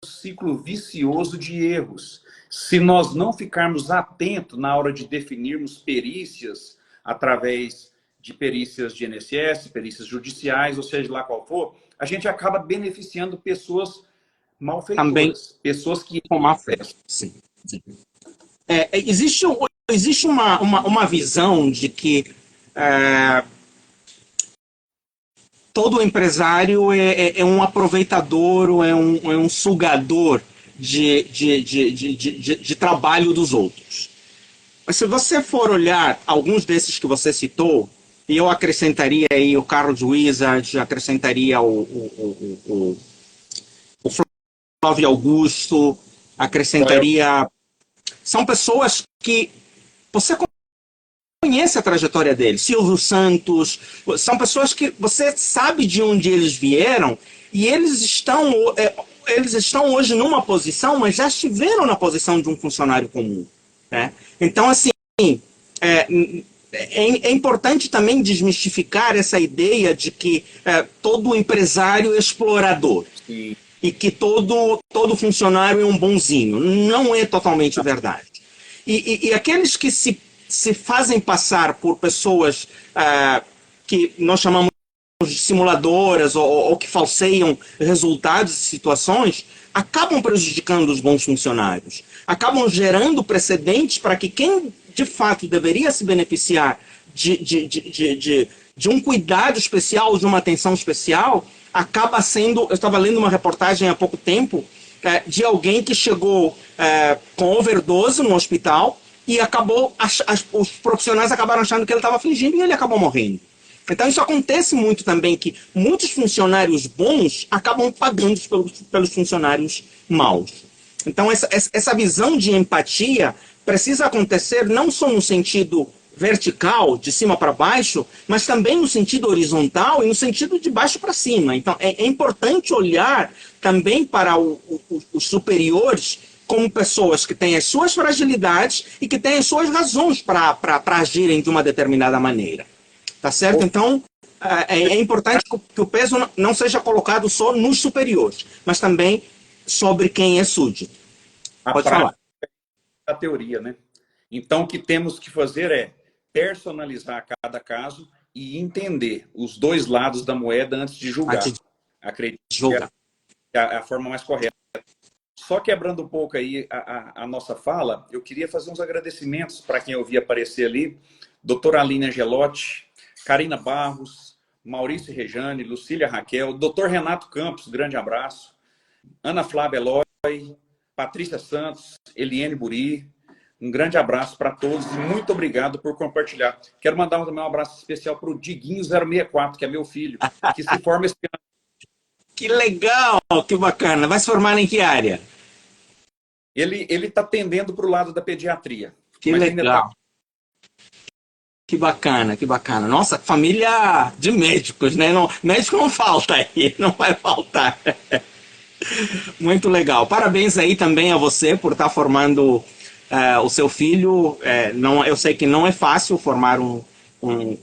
ciclo vicioso de erros. Se nós não ficarmos atentos na hora de definirmos perícias, através de perícias de INSS, perícias judiciais, ou seja lá qual for, a gente acaba beneficiando pessoas malfeitoras. Também, pessoas que... com má fé. Sim. Existe uma visão de que todo empresário é um aproveitador ou é um sugador de trabalho dos outros. Mas se você for olhar alguns desses que você citou, e eu acrescentaria aí o Carlos Wizard, acrescentaria o Flávio Augusto, acrescentaria... São pessoas que você conhece a trajetória deles. Silvio Santos, são pessoas que você sabe de onde eles vieram e eles estão hoje numa posição, mas já estiveram na posição de um funcionário comum. Né? Então, assim, é, é importante também desmistificar essa ideia de que todo empresário é explorador. Sim. E que todo funcionário é um bonzinho. Não é totalmente verdade. E aqueles que se fazem passar por pessoas que nós chamamos de simuladoras ou que falseiam resultados e situações, acabam prejudicando os bons funcionários. Acabam gerando precedentes para que quem de fato deveria se beneficiar de um cuidado especial, de uma atenção especial, acaba sendo... Eu estava lendo uma reportagem há pouco tempo de alguém que chegou com overdose no hospital e acabou, os profissionais acabaram achando que ele estava fingindo e ele acabou morrendo. Então isso acontece muito também, que muitos funcionários bons acabam pagando pelos funcionários maus. Então essa visão de empatia precisa acontecer não só no sentido vertical, de cima para baixo, mas também no sentido horizontal e no sentido de baixo para cima. Então é importante olhar também para os superiores como pessoas que têm as suas fragilidades e que têm as suas razões para agirem de uma determinada maneira. Tá certo? Então, é importante que o peso não seja colocado só nos superiores, mas também sobre quem é súdito. Pode falar. A teoria, né? Então, o que temos que fazer é personalizar cada caso e entender os dois lados da moeda antes de julgar. Acredito que é a forma mais correta. Só quebrando um pouco aí a nossa fala, eu queria fazer uns agradecimentos para quem eu vi aparecer ali. Doutora Aline Angelotti, Karina Barros, Maurício Rejane, Lucília Raquel, Dr. Renato Campos, grande abraço, Ana Flávia Eloy, Patrícia Santos, Eliane Buri, um grande abraço para todos e muito obrigado por compartilhar. Quero mandar também um abraço especial para o Diguinho064, que é meu filho, que se forma esse ano. Que legal, que bacana. Vai se formar em que área? Ele está tendendo para o lado da pediatria. Que legal. Que bacana, que bacana. Nossa, família de médicos, né? Não, médico não falta aí, não vai faltar. Muito legal. Parabéns aí também a você por estar formando o seu filho. Eu sei que não é fácil formar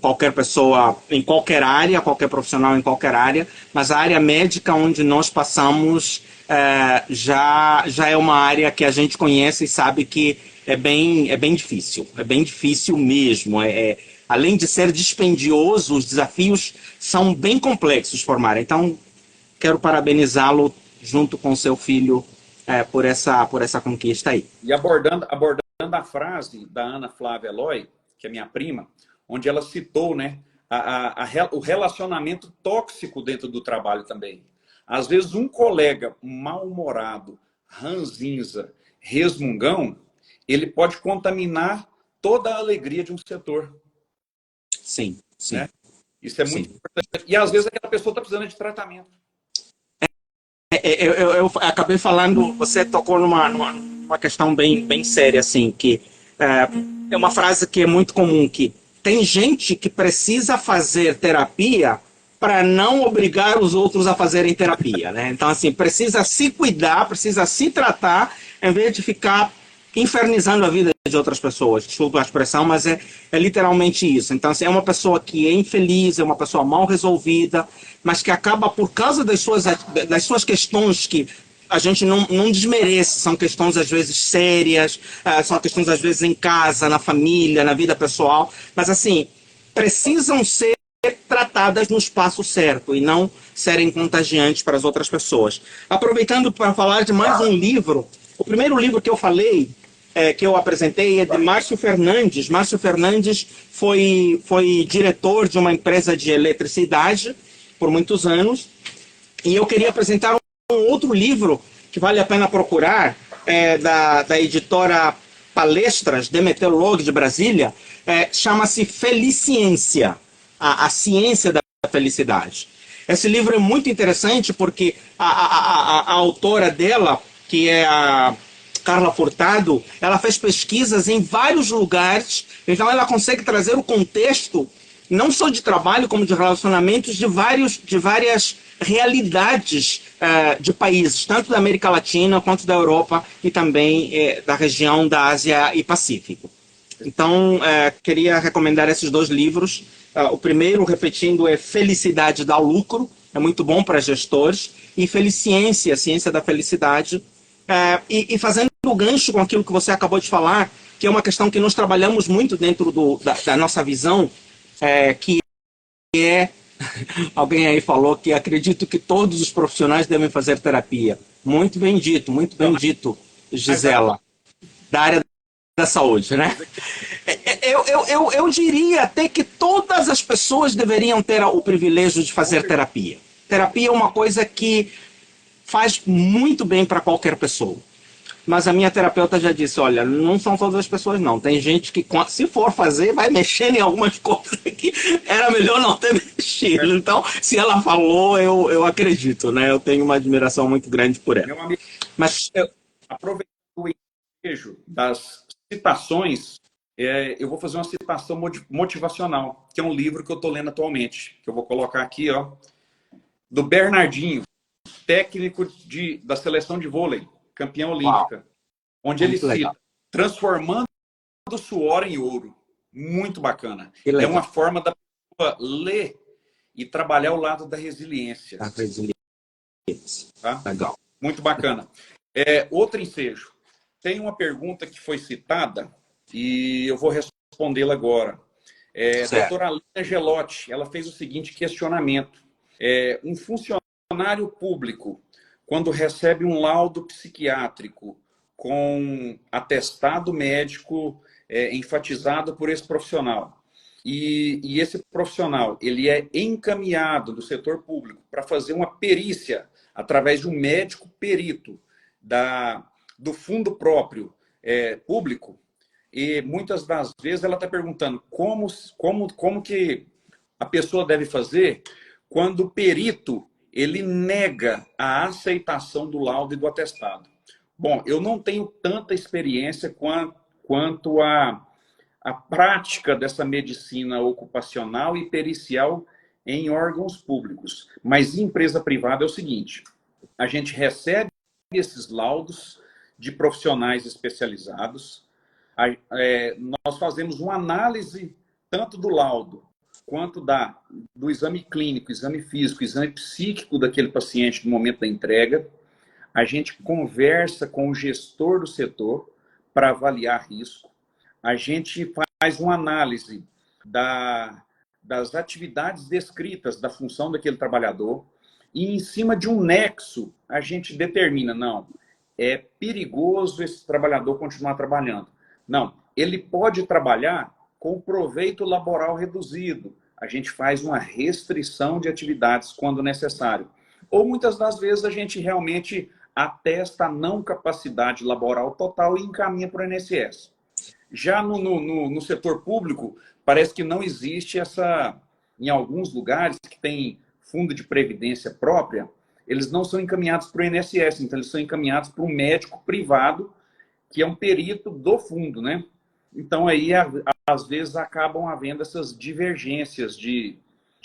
qualquer pessoa em qualquer área, qualquer profissional em qualquer área, mas a área médica onde nós passamos já é uma área que a gente conhece e sabe que é bem difícil mesmo. Além de ser dispendioso, os desafios são bem complexos formar. Então, quero parabenizá-lo junto com seu filho por essa conquista aí. E abordando a frase da Ana Flávia Eloy, que é minha prima, onde ela citou, né, o relacionamento tóxico dentro do trabalho também. Às vezes um colega mal-humorado, ranzinza, resmungão, ele pode contaminar toda a alegria de um setor. Sim, sim. Né? Isso é muito importante. E às vezes aquela pessoa está precisando de tratamento. Eu acabei falando, você tocou numa questão bem séria, assim, que é uma frase que é muito comum, que tem gente que precisa fazer terapia para não obrigar os outros a fazerem terapia, né? Então, assim, precisa se cuidar, precisa se tratar, em vez de ficar infernizando a vida de outras pessoas. Desculpa a expressão, mas é literalmente isso. Então, assim, é uma pessoa que é infeliz, é uma pessoa mal resolvida, mas que acaba, por causa das suas questões que a gente não desmerece, são questões às vezes sérias, são questões às vezes em casa, na família, na vida pessoal, mas assim, precisam ser tratadas no espaço certo e não serem contagiantes para as outras pessoas. Aproveitando para falar de mais um livro, o primeiro livro que eu falei, que eu apresentei, é de Márcio Fernandes. Márcio Fernandes foi diretor de uma empresa de eletricidade por muitos anos, e eu queria apresentar um outro livro que vale a pena procurar, da editora palestras, Demeter Log de Brasília, chama-se Feliciência, a ciência da felicidade. Esse livro é muito interessante porque a autora dela, que é a Carla Furtado, ela fez pesquisas em vários lugares, então ela consegue trazer o contexto, não só de trabalho, como de relacionamentos, de várias realidades de países, tanto da América Latina quanto da Europa e também da região da Ásia e Pacífico. Então, queria recomendar esses dois livros. O primeiro, repetindo, é Felicidade dá Lucro, é muito bom para gestores, e Feliciência, Ciência da Felicidade. E fazendo o gancho com aquilo que você acabou de falar, que é uma questão que nós trabalhamos muito dentro da nossa visão, que é... Alguém aí falou que acredito que todos os profissionais devem fazer terapia. Muito bem dito, Gisela, da área da saúde, né? Eu diria até que todas as pessoas deveriam ter o privilégio de fazer terapia. Terapia é uma coisa que faz muito bem para qualquer pessoa. Mas a minha terapeuta já disse, olha, não são todas as pessoas não. Tem gente que, se for fazer, vai mexendo em algumas coisas que era melhor não ter mexido. Então, se ela falou, eu acredito, né? Eu tenho uma admiração muito grande por ela. Meu amigo, mas aproveitando o ensejo das citações, eu vou fazer uma citação motivacional, que é um livro que eu estou lendo atualmente, que eu vou colocar aqui, ó, do Bernardinho, técnico da seleção de vôlei, campeã olímpica. Uau. Onde ele cita, transformando o suor em ouro. Muito bacana. É uma forma da pessoa ler e trabalhar ao lado da resiliência. A resiliência. Tá? Legal. Muito bacana. Outro ensejo. Tem uma pergunta que foi citada e eu vou respondê-la agora. Doutora Alina Gelotti, ela fez o seguinte questionamento. Um funcionário público, quando recebe um laudo psiquiátrico com atestado médico enfatizado por esse profissional, e esse profissional ele é encaminhado do setor público para fazer uma perícia através de um médico perito do fundo próprio público, e muitas das vezes ela está perguntando como que a pessoa deve fazer quando o perito ele nega a aceitação do laudo e do atestado. Bom, eu não tenho tanta experiência quanto a prática dessa medicina ocupacional e pericial em órgãos públicos. Mas em empresa privada é o seguinte, a gente recebe esses laudos de profissionais especializados, nós fazemos uma análise tanto do laudo quanto do exame clínico, exame físico, exame psíquico daquele paciente no momento da entrega. A gente conversa com o gestor do setor para avaliar risco. A gente faz uma análise das atividades descritas da função daquele trabalhador e, em cima de um nexo, a gente determina, não, é perigoso esse trabalhador continuar trabalhando. Não, ele pode trabalhar com proveito laboral reduzido. A gente faz uma restrição de atividades quando necessário. Ou muitas das vezes a gente realmente atesta a não capacidade laboral total e encaminha para o INSS. Já no setor público, parece que não existe em alguns lugares que tem fundo de previdência própria, eles não são encaminhados para o INSS, então eles são encaminhados para um médico privado, que é um perito do fundo, né? Então, aí, às vezes, acabam havendo essas divergências de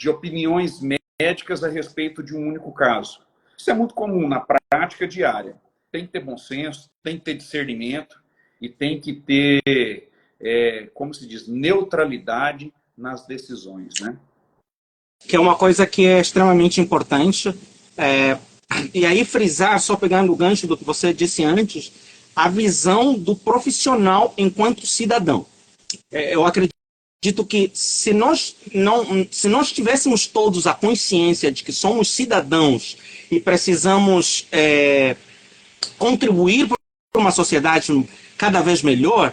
opiniões médicas a respeito de um único caso. Isso é muito comum na prática diária. Tem que ter bom senso, tem que ter discernimento e tem que ter, como se diz, neutralidade nas decisões, né? Que é uma coisa que é extremamente importante. E aí, frisar, só pegando o gancho do que você disse antes, a visão do profissional enquanto cidadão. Eu acredito que se nós tivéssemos todos a consciência de que somos cidadãos e precisamos contribuir para uma sociedade cada vez melhor,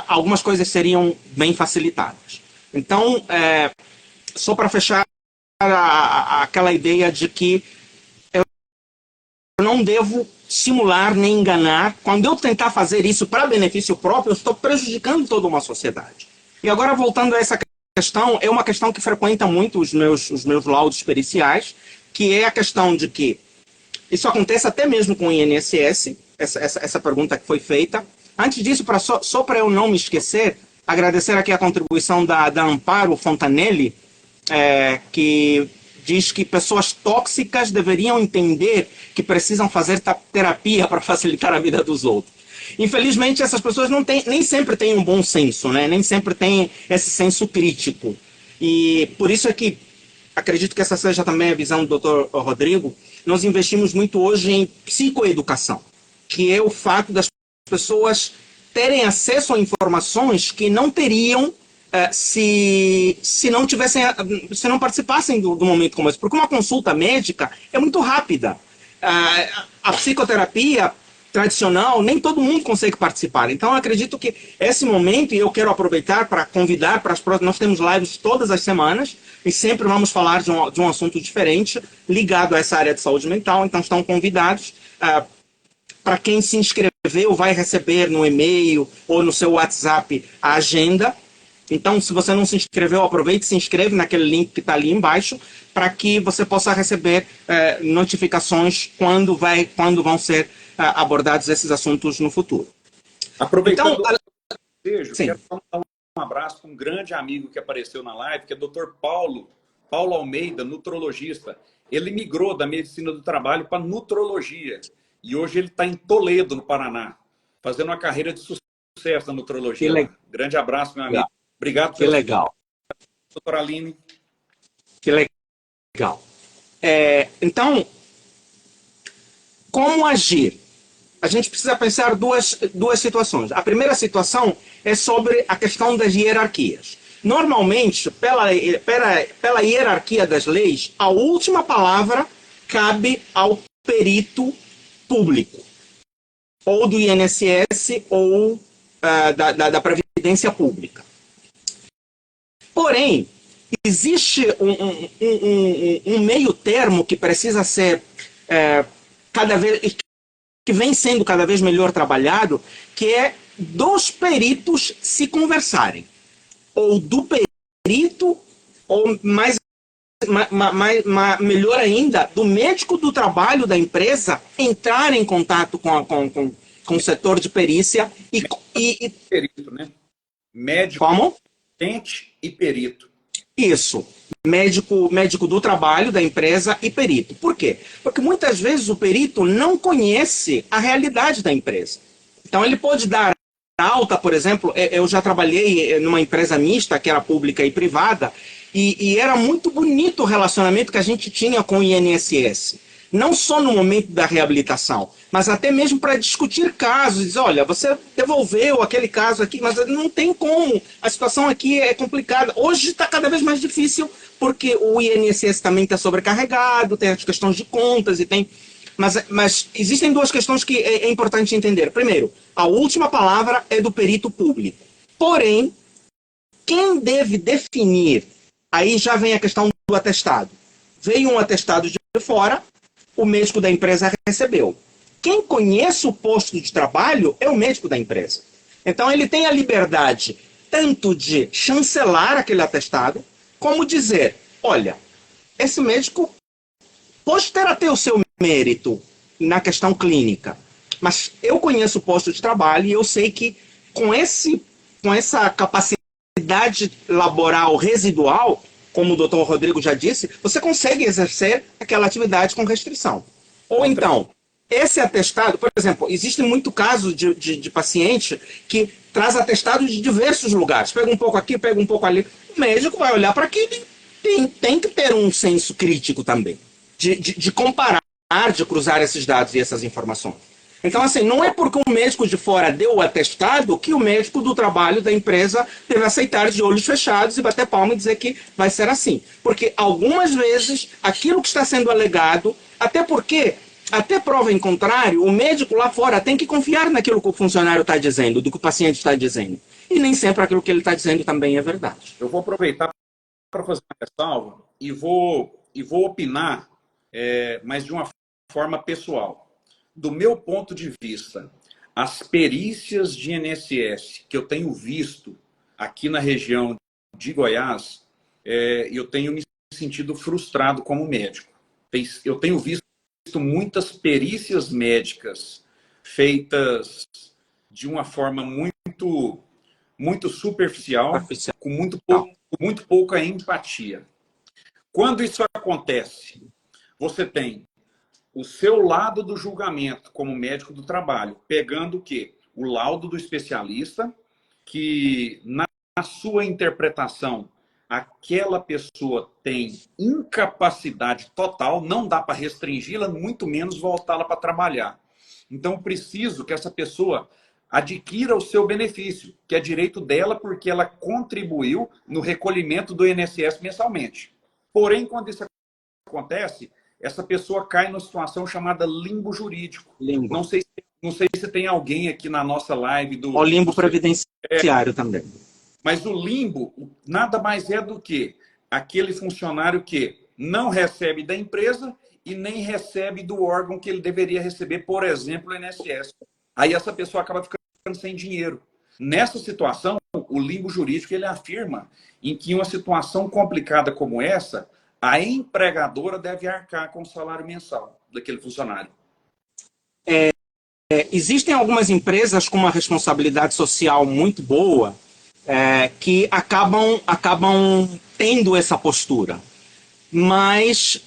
algumas coisas seriam bem facilitadas. Então, só para fechar aquela ideia de que eu não devo simular nem enganar. Quando eu tentar fazer isso para benefício próprio, eu estou prejudicando toda uma sociedade. E agora, voltando a essa questão, é uma questão que frequenta muito os meus laudos periciais, que é a questão de que isso acontece até mesmo com o INSS, essa pergunta que foi feita. Antes disso, só para eu não me esquecer, agradecer aqui a contribuição da Amparo Fontanelli, que diz que pessoas tóxicas deveriam entender que precisam fazer terapia para facilitar a vida dos outros. Infelizmente, essas pessoas nem sempre têm um bom senso, né? Nem sempre têm esse senso crítico. E por isso é que, acredito que essa seja também a visão do Dr. Rodrigo, nós investimos muito hoje em psicoeducação, que é o fato das pessoas terem acesso a informações que não teriam se não participassem do momento como esse. Porque uma consulta médica é muito rápida. A psicoterapia tradicional, nem todo mundo consegue participar. Então, eu acredito que esse momento, e eu quero aproveitar para convidar para as próximas... Nós temos lives todas as semanas, e sempre vamos falar de um assunto diferente, ligado a essa área de saúde mental. Então, estão convidados. Para quem se inscreveu, vai receber no e-mail ou no seu WhatsApp a agenda. Então, se você não se inscreveu, aproveite e se inscreve naquele link que está ali embaixo, para que você possa receber notificações quando vão ser abordados esses assuntos no futuro. Aproveitando então, o desejo, quero dar um abraço para um grande amigo que apareceu na live, que é o Dr. Paulo Almeida, nutrologista. Ele migrou da medicina do trabalho para nutrologia. E hoje ele está em Toledo, no Paraná, fazendo uma carreira de sucesso na nutrologia. Grande abraço, meu amigo. Obrigado. Que legal. Doutora Aline. Que legal. Então, como agir? A gente precisa pensar duas situações. A primeira situação é sobre a questão das hierarquias. Normalmente, pela hierarquia das leis, a última palavra cabe ao perito público, ou do INSS, ou da Previdência Pública. Porém, existe um meio termo que precisa ser que vem sendo cada vez melhor trabalhado, que é dos peritos se conversarem. Ou do perito, ou melhor ainda, do médico do trabalho da empresa entrar em contato com o setor de perícia e perito, né? Médico, como? assistente e perito. Isso. Médico do trabalho da empresa e perito. Por quê? Porque muitas vezes o perito não conhece a realidade da empresa. Então ele pode dar alta, por exemplo, eu já trabalhei numa empresa mista, que era pública e privada, e era muito bonito o relacionamento que a gente tinha com o INSS. Não só no momento da reabilitação, mas até mesmo para discutir casos. Diz, olha, você devolveu aquele caso aqui, mas não tem como. A situação aqui é complicada. Hoje está cada vez mais difícil, porque o INSS também está sobrecarregado, tem as questões de contas e tem... Mas existem duas questões que é importante entender. Primeiro, a última palavra é do perito público. Porém, quem deve definir, aí já vem a questão do atestado. Veio um atestado de fora, o médico da empresa recebeu. Quem conhece o posto de trabalho é o médico da empresa. Então ele tem a liberdade tanto de chancelar aquele atestado, como dizer, olha, esse médico pode ter até o seu mérito na questão clínica, mas eu conheço o posto de trabalho e eu sei que com essa capacidade laboral residual, como o doutor Rodrigo já disse, você consegue exercer aquela atividade com restrição. Ou então, esse atestado, por exemplo, existe muito caso de paciente que traz atestado de diversos lugares. Pega um pouco aqui, pega um pouco ali. O médico vai olhar para aquilo e tem que ter um senso crítico também, de comparar, de cruzar esses dados e essas informações. Então, assim, não é porque um médico de fora deu o atestado que o médico do trabalho da empresa deve aceitar de olhos fechados e bater palma e dizer que vai ser assim. Porque algumas vezes aquilo que está sendo alegado, até porque, até prova em contrário, o médico lá fora tem que confiar naquilo que o funcionário está dizendo, do que o paciente está dizendo. E nem sempre aquilo que ele está dizendo também é verdade. Eu vou aproveitar para fazer uma ressalva e vou opinar, mas de uma forma pessoal. do meu ponto de vista, as perícias de INSS que eu tenho visto aqui na região de Goiás, eu tenho me sentido frustrado como médico. Eu tenho visto muitas perícias médicas feitas de uma forma muito superficial, Oficial. com muito pouca empatia. Quando isso acontece, você tem o seu lado do julgamento como médico do trabalho, pegando o quê? O laudo do especialista, que na sua interpretação, aquela pessoa tem incapacidade total, não dá para restringi-la, muito menos voltá-la para trabalhar. Então, preciso que essa pessoa adquira o seu benefício, que é direito dela porque ela contribuiu no recolhimento do INSS mensalmente. Porém, quando isso acontece, essa pessoa cai numa situação chamada limbo jurídico. Limbo. Não sei se tem alguém aqui na nossa live O limbo previdenciário também. Mas o limbo nada mais é do que aquele funcionário que não recebe da empresa e nem recebe do órgão que ele deveria receber, por exemplo, o INSS. Aí essa pessoa acaba ficando sem dinheiro. Nessa situação, o limbo jurídico ele afirma em que uma situação complicada como essa, a empregadora deve arcar com o salário mensal daquele funcionário. Existem algumas empresas com uma responsabilidade social muito boa que acabam tendo essa postura. Mas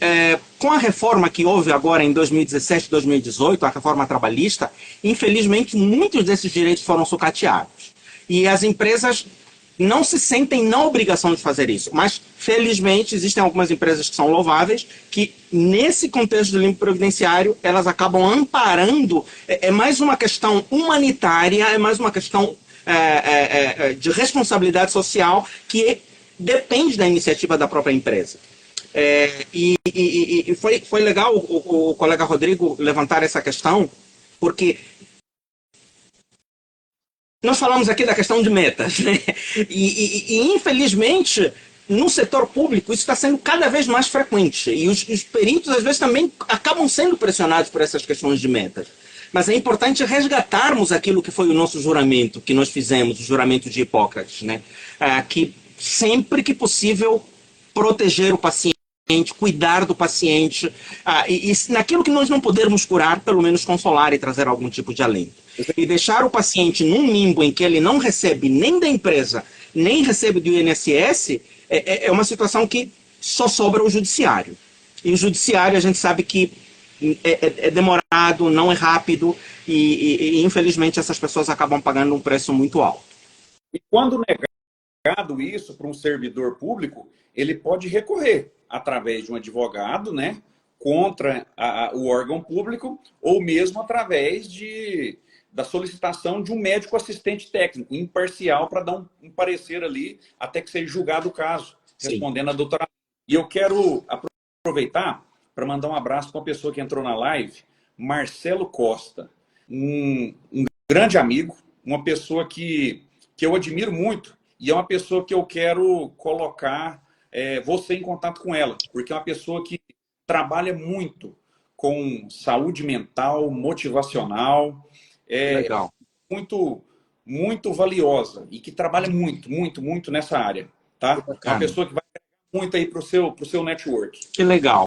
com a reforma que houve agora em 2017, 2018, a reforma trabalhista, infelizmente muitos desses direitos foram sucateados. E as empresas não se sentem na obrigação de fazer isso. Mas, felizmente, existem algumas empresas que são louváveis, que, nesse contexto do limbo previdenciário, elas acabam amparando. É mais uma questão humanitária, é mais uma questão de responsabilidade social que depende da iniciativa da própria empresa. E foi legal o colega Rodrigo levantar essa questão, porque nós falamos aqui da questão de metas, né? E infelizmente, no setor público, isso está sendo cada vez mais frequente. E os peritos, às vezes, também acabam sendo pressionados por essas questões de metas. Mas é importante resgatarmos aquilo que foi o nosso juramento, que nós fizemos, o juramento de Hipócrates, né? Que sempre que possível, proteger o paciente, cuidar do paciente, e naquilo que nós não pudermos curar, pelo menos consolar e trazer algum tipo de alento. E deixar o paciente num limbo em que ele não recebe nem da empresa, nem recebe do INSS, é uma situação que só sobra o judiciário. E o judiciário a gente sabe que é demorado, não é rápido, e infelizmente essas pessoas acabam pagando um preço muito alto. E quando negado isso para um servidor público, ele pode recorrer através de um advogado, né, contra o órgão público, ou mesmo através da solicitação de um médico assistente técnico, imparcial, para dar um parecer ali, até que seja julgado o caso, respondendo a doutora. E eu quero aproveitar para mandar um abraço para uma pessoa que entrou na live, Marcelo Costa, um grande amigo, uma pessoa que eu admiro muito, e é uma pessoa que eu quero colocar você em contato com ela, porque é uma pessoa que trabalha muito com saúde mental, motivacional, Legal. muito valiosa e que trabalha muito nessa área, tá? É uma pessoa que vai muito aí para o seu network. Que legal.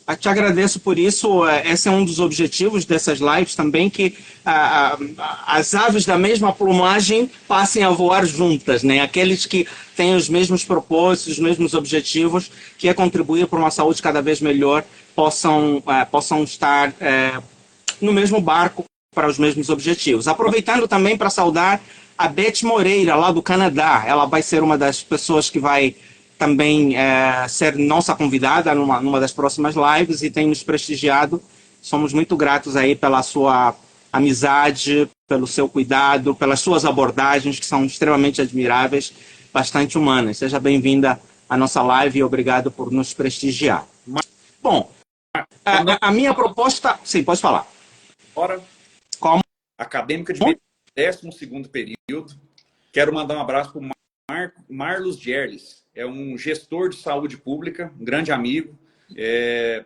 Eu te agradeço por isso. Esse é um dos objetivos dessas lives também, que as aves da mesma plumagem passem a voar juntas, né? Aqueles que têm os mesmos propósitos, os mesmos objetivos, que é contribuir para uma saúde cada vez melhor, possam estar no mesmo barco para os mesmos objetivos. Aproveitando também para saudar a Beth Moreira, lá do Canadá. Ela vai ser uma das pessoas que vai também ser nossa convidada numa das próximas lives e tem nos prestigiado. Somos muito gratos aí pela sua amizade, pelo seu cuidado, pelas suas abordagens, que são extremamente admiráveis, bastante humanas. Seja bem-vinda à nossa live e obrigado por nos prestigiar. Bom, a minha proposta... Sim, pode falar. Agora, Como? Acadêmica de medicina, 12º período. Quero mandar um abraço para o Marlos Gerles. É um gestor de saúde pública, um grande amigo,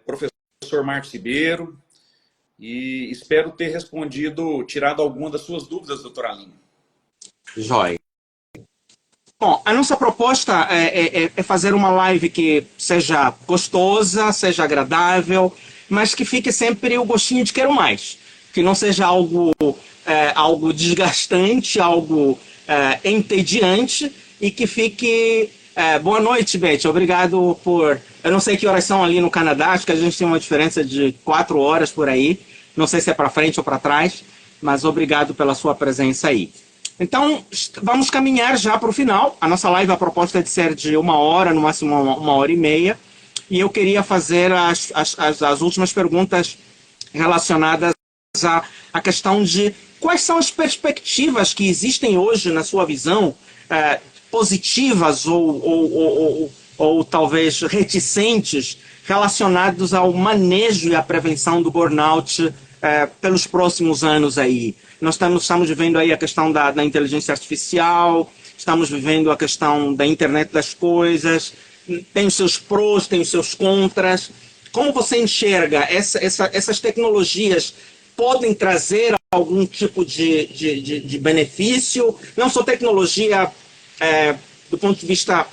professor Marcos Ribeiro, E espero ter respondido, tirado alguma das suas dúvidas, doutora Aline. Joia. Bom, a nossa proposta é fazer uma live que seja gostosa, seja agradável, mas que fique sempre o gostinho de quero mais. Que não seja algo desgastante, algo entediante, e que fique... boa noite, Beth. Obrigado por... Eu não sei que horas são ali no Canadá, acho que a gente tem uma diferença de 4 horas por aí. Não sei se é para frente ou para trás, mas obrigado pela sua presença aí. Então, vamos caminhar já para o final. A nossa live, a proposta é de ser de 1 hora, no máximo 1 hora e meia. E eu queria fazer as últimas perguntas relacionadas à questão de quais são as perspectivas que existem hoje, na sua visão, positivas ou talvez reticentes, relacionados ao manejo e à prevenção do burnout pelos próximos anos aí. Nós estamos vivendo aí a questão da inteligência artificial, estamos vivendo a questão da internet das coisas, tem os seus prós, tem os seus contras. Como você enxerga essas tecnologias podem trazer algum tipo de benefício? Não só tecnologia do ponto de vista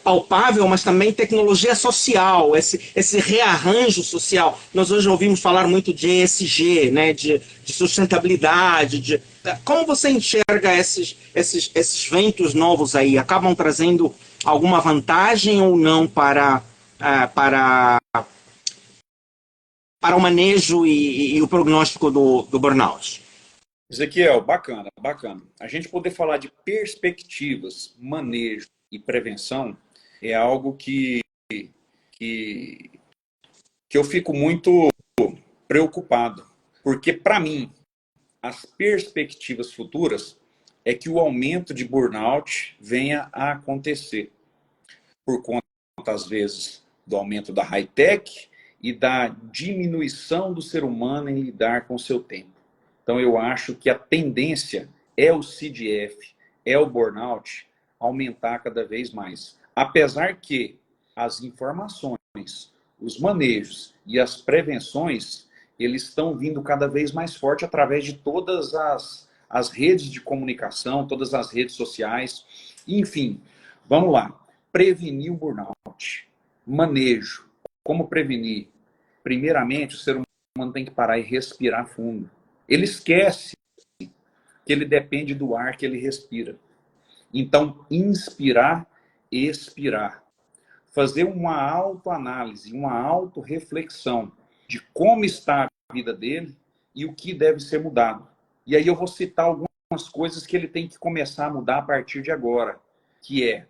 palpável, mas também tecnologia social, esse rearranjo social. Nós hoje ouvimos falar muito de ESG, né, de sustentabilidade. Como você enxerga esses ventos novos aí? Acabam trazendo alguma vantagem ou não para o manejo e o prognóstico do burnout? Ezequiel, bacana, bacana. A gente poder falar de perspectivas, manejo e prevenção é algo que eu fico muito preocupado. Porque, para mim, as perspectivas futuras é que o aumento de burnout venha a acontecer. Por conta, às vezes, do aumento da high-tech e da diminuição do ser humano em lidar com o seu tempo. Então, eu acho que a tendência é o CDF, é o burnout, aumentar cada vez mais. Apesar que as informações, os manejos e as prevenções, eles estão vindo cada vez mais forte através de todas as redes de comunicação, todas as redes sociais. Enfim, vamos lá. Prevenir o burnout. Manejo. Como prevenir? Primeiramente, o ser humano tem que parar e respirar fundo. Ele esquece que ele depende do ar que ele respira. Então, inspirar, expirar. Fazer uma autoanálise, uma autorreflexão de como está a vida dele e o que deve ser mudado. E aí eu vou citar algumas coisas que ele tem que começar a mudar a partir de agora, que é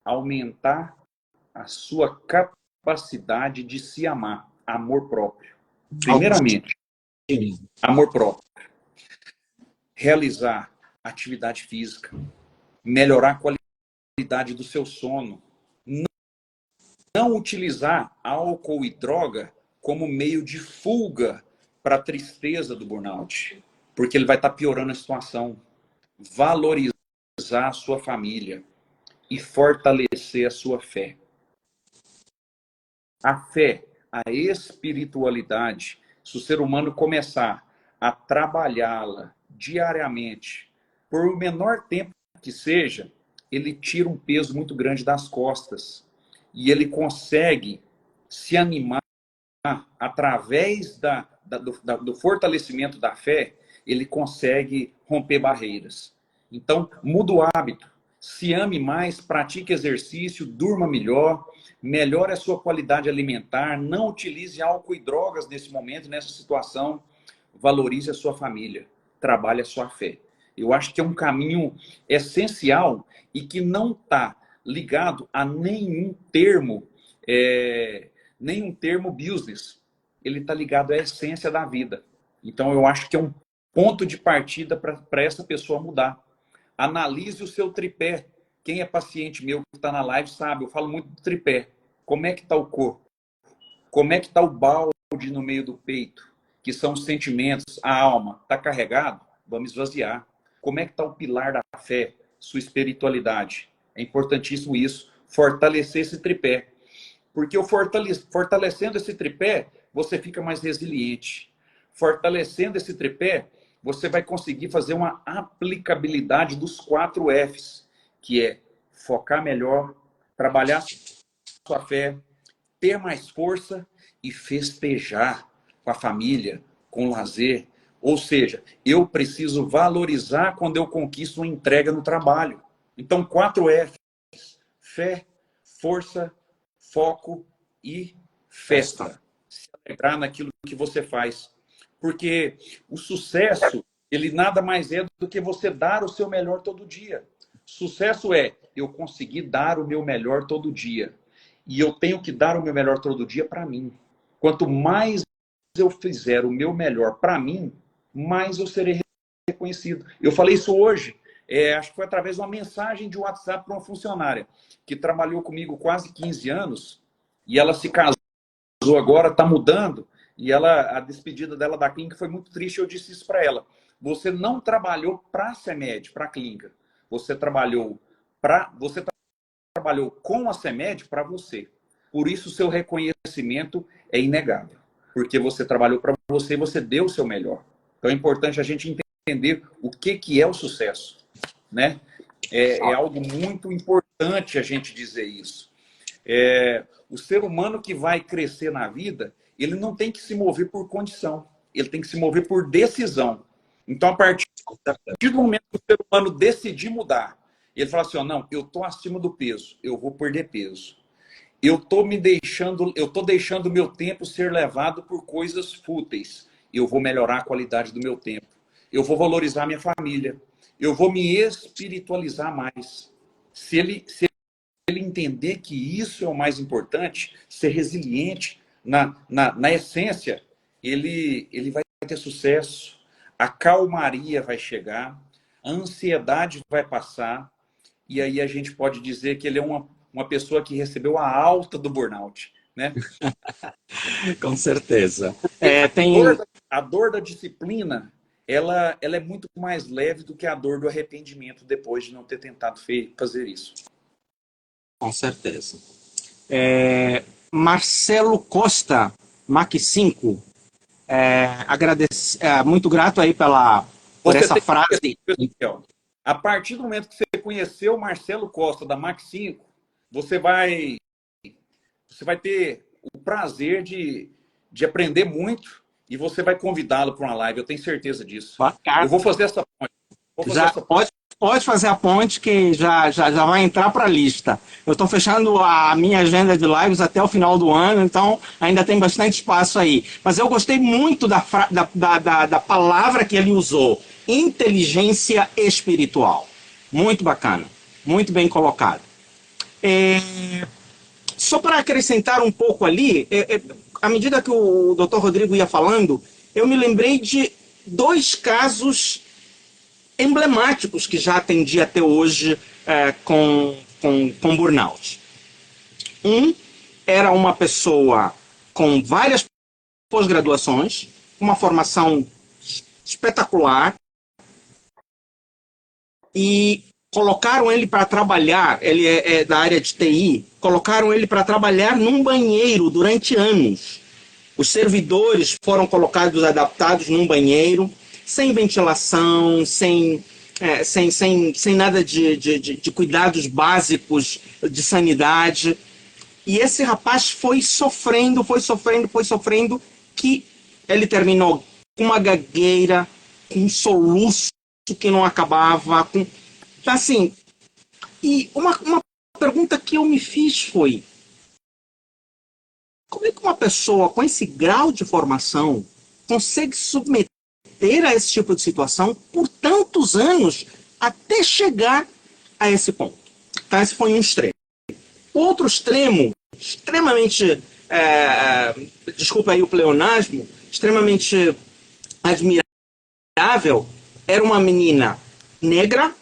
aumentar a sua capacidade de se amar, amor próprio. Primeiramente, amor próprio. Realizar atividade física, melhorar a qualidade do seu sono, não utilizar álcool e droga como meio de fuga para a tristeza do burnout, porque ele vai estar piorando a situação. Valorizar a sua família e fortalecer a sua fé. A fé, a espiritualidade, se o ser humano começar a trabalhá-la diariamente, por o menor tempo que seja, ele tira um peso muito grande das costas. E ele consegue se animar através do fortalecimento da fé, ele consegue romper barreiras. Então, muda o hábito, se ame mais, pratique exercício, durma melhor, melhore a sua qualidade alimentar, não utilize álcool e drogas nesse momento, nessa situação, valorize a sua família, trabalhe a sua fé. Eu acho que é um caminho essencial e que não está ligado a nenhum termo business. Ele está ligado à essência da vida. Então, eu acho que é um ponto de partida para essa pessoa mudar. Analise o seu tripé. Quem é paciente meu que está na live sabe, eu falo muito do tripé. Como é que está o corpo? Como é que está o balde no meio do peito? Que são os sentimentos, a alma. Está carregado? Vamos esvaziar. Como é que está o pilar da fé? Sua espiritualidade. É importantíssimo isso, fortalecer esse tripé. Porque fortalecendo esse tripé, você fica mais resiliente. Fortalecendo esse tripé, você vai conseguir fazer uma aplicabilidade dos 4 Fs, que é focar melhor, trabalhar sua fé, ter mais força e festejar com a família, com lazer. Ou seja, eu preciso valorizar quando eu conquisto uma entrega no trabalho. Então, 4 Fs: fé, força, foco e festa. Se alegrar naquilo que você faz. Porque o sucesso, ele nada mais é do que você dar o seu melhor todo dia. Sucesso é eu conseguir dar o meu melhor todo dia. E eu tenho que dar o meu melhor todo dia para mim. Quanto mais eu fizer o meu melhor para mim, mais eu serei reconhecido. Eu falei isso hoje, acho que foi através de uma mensagem de WhatsApp para uma funcionária que trabalhou comigo quase 15 anos e ela se casou agora, está mudando, e ela, a despedida dela da clínica foi muito triste. Eu disse isso para ela: você não trabalhou para a CEMED, para a clínica, você trabalhou com a CEMED para você. Por isso, o seu reconhecimento é inegável. Porque você trabalhou para você e você deu o seu melhor. Então, é importante a gente entender o que é o sucesso. Né? É algo muito importante a gente dizer isso. O ser humano que vai crescer na vida, ele não tem que se mover por condição. Ele tem que se mover por decisão. Então, a partir do momento que o ser humano decidir mudar, ele fala assim: não, eu estou acima do peso, eu vou perder peso. Eu estou deixando o meu tempo ser levado por coisas fúteis. Eu vou melhorar a qualidade do meu tempo. Eu vou valorizar minha família. Eu vou me espiritualizar mais. Se ele entender que isso é o mais importante, ser resiliente na essência, ele vai ter sucesso. A calmaria vai chegar, a ansiedade vai passar, e aí a gente pode dizer que ele é uma pessoa que recebeu a alta do burnout, né? Com certeza. A dor da disciplina, ela é muito mais leve do que a dor do arrependimento depois de não ter tentado fazer isso. Com certeza. Marcelo Costa, Mac 5, muito grato aí por essa frase. A partir do momento que você conheceu o Marcelo Costa, da Mac 5, você vai ter o prazer de aprender muito e você vai convidá-lo para uma live. Eu tenho certeza disso. Bacana. Eu vou fazer essa ponte. Pode fazer a ponte que já vai entrar para a lista. Eu estou fechando a minha agenda de lives até o final do ano, então ainda tem bastante espaço aí. Mas eu gostei muito da palavra que ele usou: inteligência espiritual. Muito bacana, muito bem colocado. Só para acrescentar um pouco ali, à medida que o Dr. Rodrigo ia falando, eu me lembrei de 2 casos emblemáticos que já atendi até hoje com burnout. Um era uma pessoa com várias pós-graduações, uma formação espetacular, e colocaram ele para trabalhar, ele é da área de TI, colocaram ele para trabalhar num banheiro durante anos. Os servidores foram colocados, adaptados num banheiro, sem ventilação, sem nada de cuidados básicos de sanidade. E esse rapaz foi sofrendo, que ele terminou com uma gagueira, com um soluço que não acabava. Assim, e uma pergunta que eu me fiz foi: como é que uma pessoa com esse grau de formação consegue submeter a esse tipo de situação por tantos anos até chegar a esse ponto? Então, esse foi um extremo. Outro extremo, extremamente, desculpa aí o pleonasmo, extremamente admirável, era uma menina negra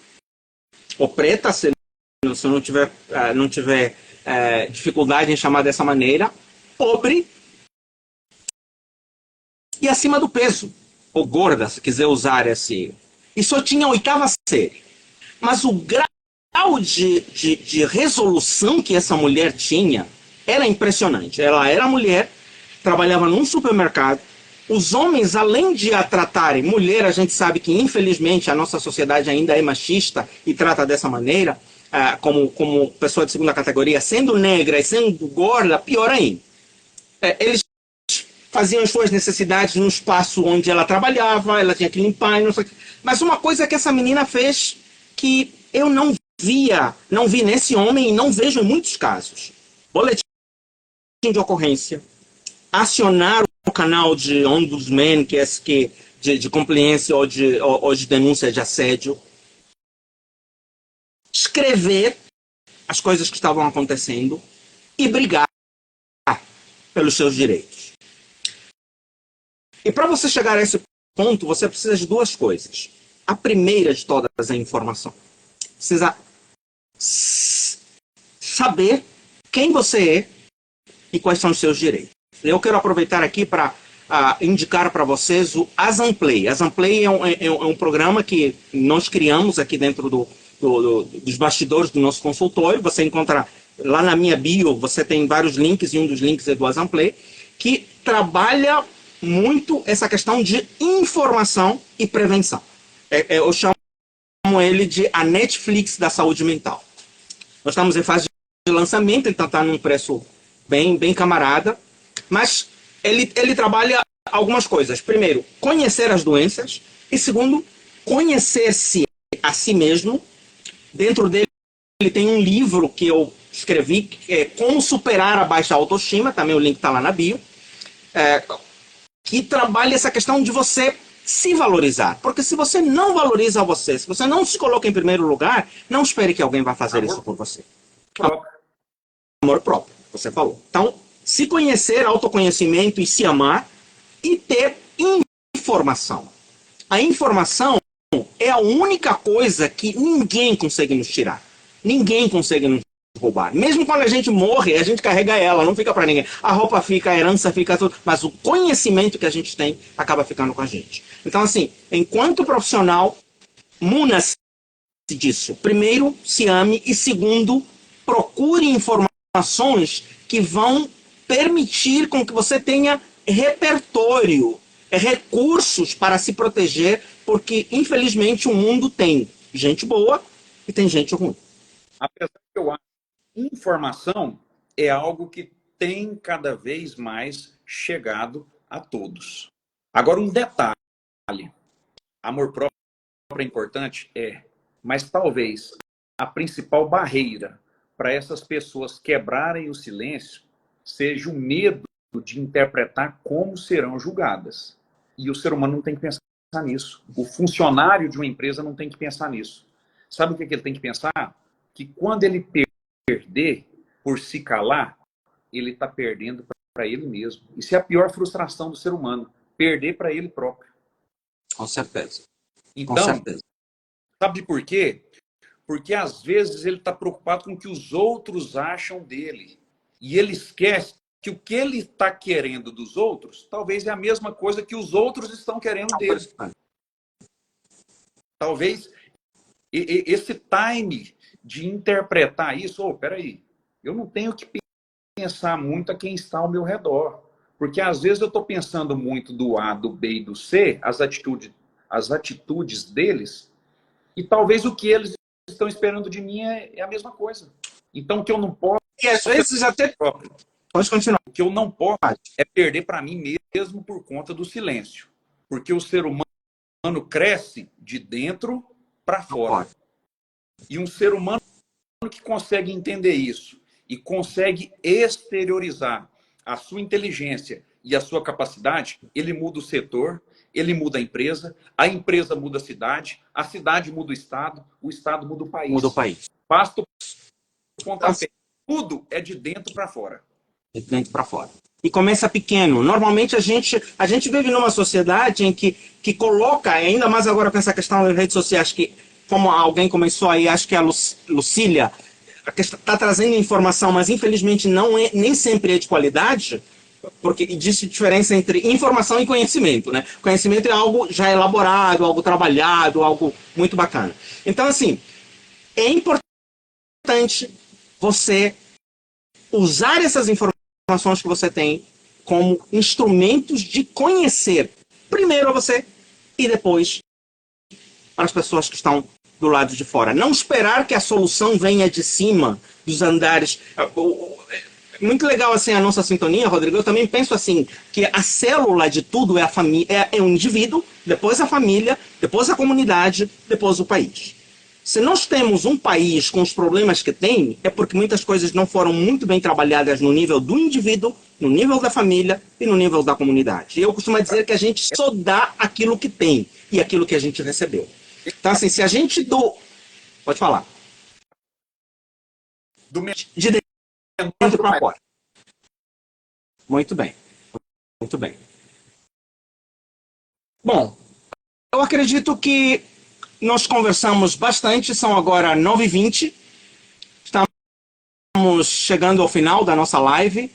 ou preta, se eu não tiver dificuldade em chamar dessa maneira, pobre e acima do peso, ou gorda, se quiser usar esse. E só tinha 8ª série. Mas o grau de resolução que essa mulher tinha era impressionante. Ela era mulher, trabalhava num supermercado, os homens, além de a tratarem mulher, a gente sabe que infelizmente a nossa sociedade ainda é machista e trata dessa maneira, como pessoa de segunda categoria, sendo negra e sendo gorda, pior ainda. Eles faziam as suas necessidades no espaço onde ela trabalhava, ela tinha que limpar, não sei o que. Mas uma coisa que essa menina fez que eu não vi nesse homem e não vejo em muitos casos. Boletim de ocorrência, acionar o canal de ombudsman, de compliance ou de denúncia de assédio, escrever as coisas que estavam acontecendo e brigar pelos seus direitos. E para você chegar a esse ponto, você precisa de duas coisas. A primeira de todas é a informação. Precisa saber quem você é e quais são os seus direitos. Eu quero aproveitar aqui para indicar para vocês o Azamplay. Azamplay é um programa que nós criamos aqui dentro dos bastidores do nosso consultório. Você encontra lá na minha bio, você tem vários links, e um dos links é do Azamplay, que trabalha muito essa questão de informação e prevenção. Eu chamo ele de a Netflix da saúde mental. Nós estamos em fase de lançamento, então está num preço bem camarada, mas ele trabalha algumas coisas. Primeiro, conhecer as doenças, e segundo, conhecer-se a si mesmo. Dentro dele ele tem um livro que eu escrevi, que é Como Superar a Baixa Autoestima, também o link está lá na bio, que trabalha essa questão de você se valorizar. Porque se você não valoriza você, se você não se coloca em primeiro lugar, não espere que alguém vá fazer isso por você. Amor próprio, você falou. Então, se conhecer, autoconhecimento e se amar, e ter informação. A informação é a única coisa que ninguém consegue nos tirar. Ninguém consegue nos roubar. Mesmo quando a gente morre, a gente carrega ela, não fica para ninguém. A roupa fica, a herança fica, tudo. Mas o conhecimento que a gente tem acaba ficando com a gente. Então, assim, enquanto profissional, muna-se disso. Primeiro, se ame, e segundo, procure informações que vão permitir com que você tenha repertório, recursos para se proteger, porque, infelizmente, o mundo tem gente boa e tem gente ruim. Apesar que eu acho que informação é algo que tem cada vez mais chegado a todos. Agora, um detalhe. Amor próprio é importante? Mas talvez a principal barreira para essas pessoas quebrarem o silêncio seja o medo de interpretar como serão julgadas. E o ser humano não tem que pensar nisso. O funcionário de uma empresa não tem que pensar nisso. Sabe o que ele tem que pensar? Que quando ele perder por se calar, ele está perdendo para ele mesmo. Isso é a pior frustração do ser humano, perder para ele próprio. Com certeza. Então, com certeza. Sabe por quê? Porque às vezes ele está preocupado com o que os outros acham dele. E ele esquece que o que ele está querendo dos outros, talvez é a mesma coisa que os outros estão querendo dele. Talvez esse time de interpretar isso, peraí, eu não tenho que pensar muito a quem está ao meu redor. Porque às vezes eu estou pensando muito do A, do B e do C, as atitudes deles, e talvez o que eles estão esperando de mim é a mesma coisa. Então, o que eu não posso... E às vezes até... Pode continuar. O que eu não posso é perder para mim mesmo por conta do silêncio. Porque o ser humano cresce de dentro para fora. E um ser humano que consegue entender isso e consegue exteriorizar a sua inteligência e a sua capacidade, ele muda o setor, ele muda a empresa muda a cidade muda o estado muda o país. Muda o país. Basta o pontapé. Tudo é de dentro para fora. De dentro para fora. E começa pequeno. Normalmente a gente vive numa sociedade em que coloca, ainda mais agora com essa questão das redes sociais, que como alguém começou aí, acho que é a Lucília, está trazendo informação, mas infelizmente nem sempre é de qualidade, porque existe diferença entre informação e conhecimento, né? Conhecimento é algo já elaborado, algo trabalhado, algo muito bacana. Então, assim, é importante você usar essas informações que você tem como instrumentos de conhecer primeiro a você e depois para as pessoas que estão do lado de fora. Não esperar que a solução venha de cima, dos andares. Muito legal assim a nossa sintonia, Rodrigo. Eu também penso assim, que a célula de tudo é a família, é o indivíduo, depois a família, depois a comunidade, depois o país. Se nós temos um país com os problemas que tem, é porque muitas coisas não foram muito bem trabalhadas no nível do indivíduo, no nível da família e no nível da comunidade. E eu costumo dizer que a gente só dá aquilo que tem e aquilo que a gente recebeu. Então, assim, se a gente do... Pode falar. De dentro para fora. Muito bem. Muito bem. Bom, eu acredito que nós conversamos bastante, são agora 9h20. Estamos chegando ao final da nossa live.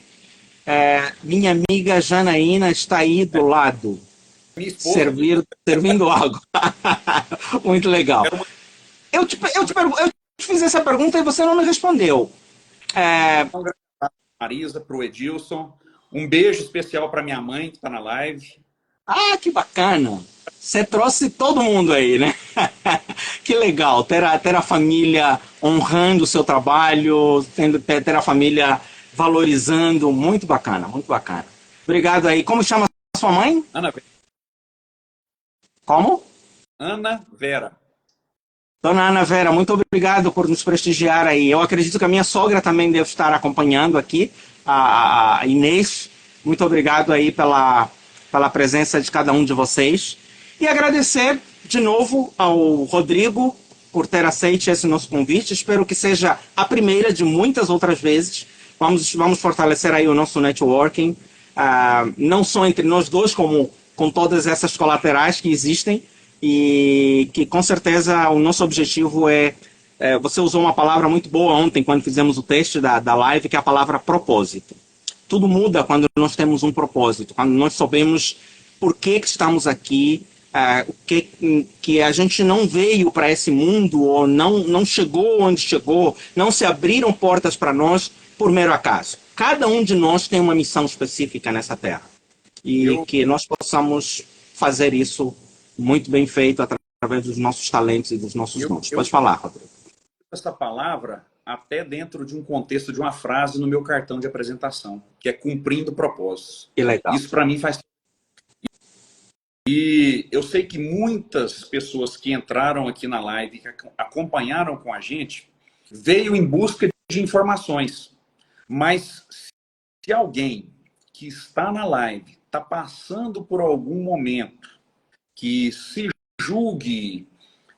Minha amiga Janaína está aí do lado, servindo água. Muito legal. Eu te fiz essa pergunta e você não me respondeu. Marisa, para o Edilson. Um beijo especial para minha mãe que está na live. Ah, que bacana. Você trouxe todo mundo aí, né? Que legal, ter a família honrando o seu trabalho, ter a família valorizando, muito bacana, muito bacana. Obrigado aí. Como chama a sua mãe? Ana Vera. Como? Ana Vera. Dona Ana Vera, muito obrigado por nos prestigiar aí. Eu acredito que a minha sogra também deve estar acompanhando aqui, a Inês. Muito obrigado aí pela presença de cada um de vocês. E agradecer de novo ao Rodrigo por ter aceito esse nosso convite. Espero que seja a primeira de muitas outras vezes. Vamos fortalecer aí o nosso networking, não só entre nós dois, como com todas essas colaterais que existem, e que com certeza o nosso objetivo você usou uma palavra muito boa ontem quando fizemos o teste da live, que é a palavra propósito. Tudo muda quando nós temos um propósito, quando nós sabemos por que estamos aqui, que a gente não veio para esse mundo, ou não chegou onde chegou, não se abriram portas para nós por mero acaso. Cada um de nós tem uma missão específica nessa terra. E que nós possamos fazer isso muito bem feito através dos nossos talentos e dos nossos dons. Pode falar, Rodrigo. Essa palavra até dentro de um contexto de uma frase no meu cartão de apresentação, que é cumprindo propósitos. Que legal. Isso para mim faz... E eu sei que muitas pessoas que entraram aqui na live, que acompanharam com a gente, veio em busca de informações. Mas se alguém que está na live está passando por algum momento que se julgue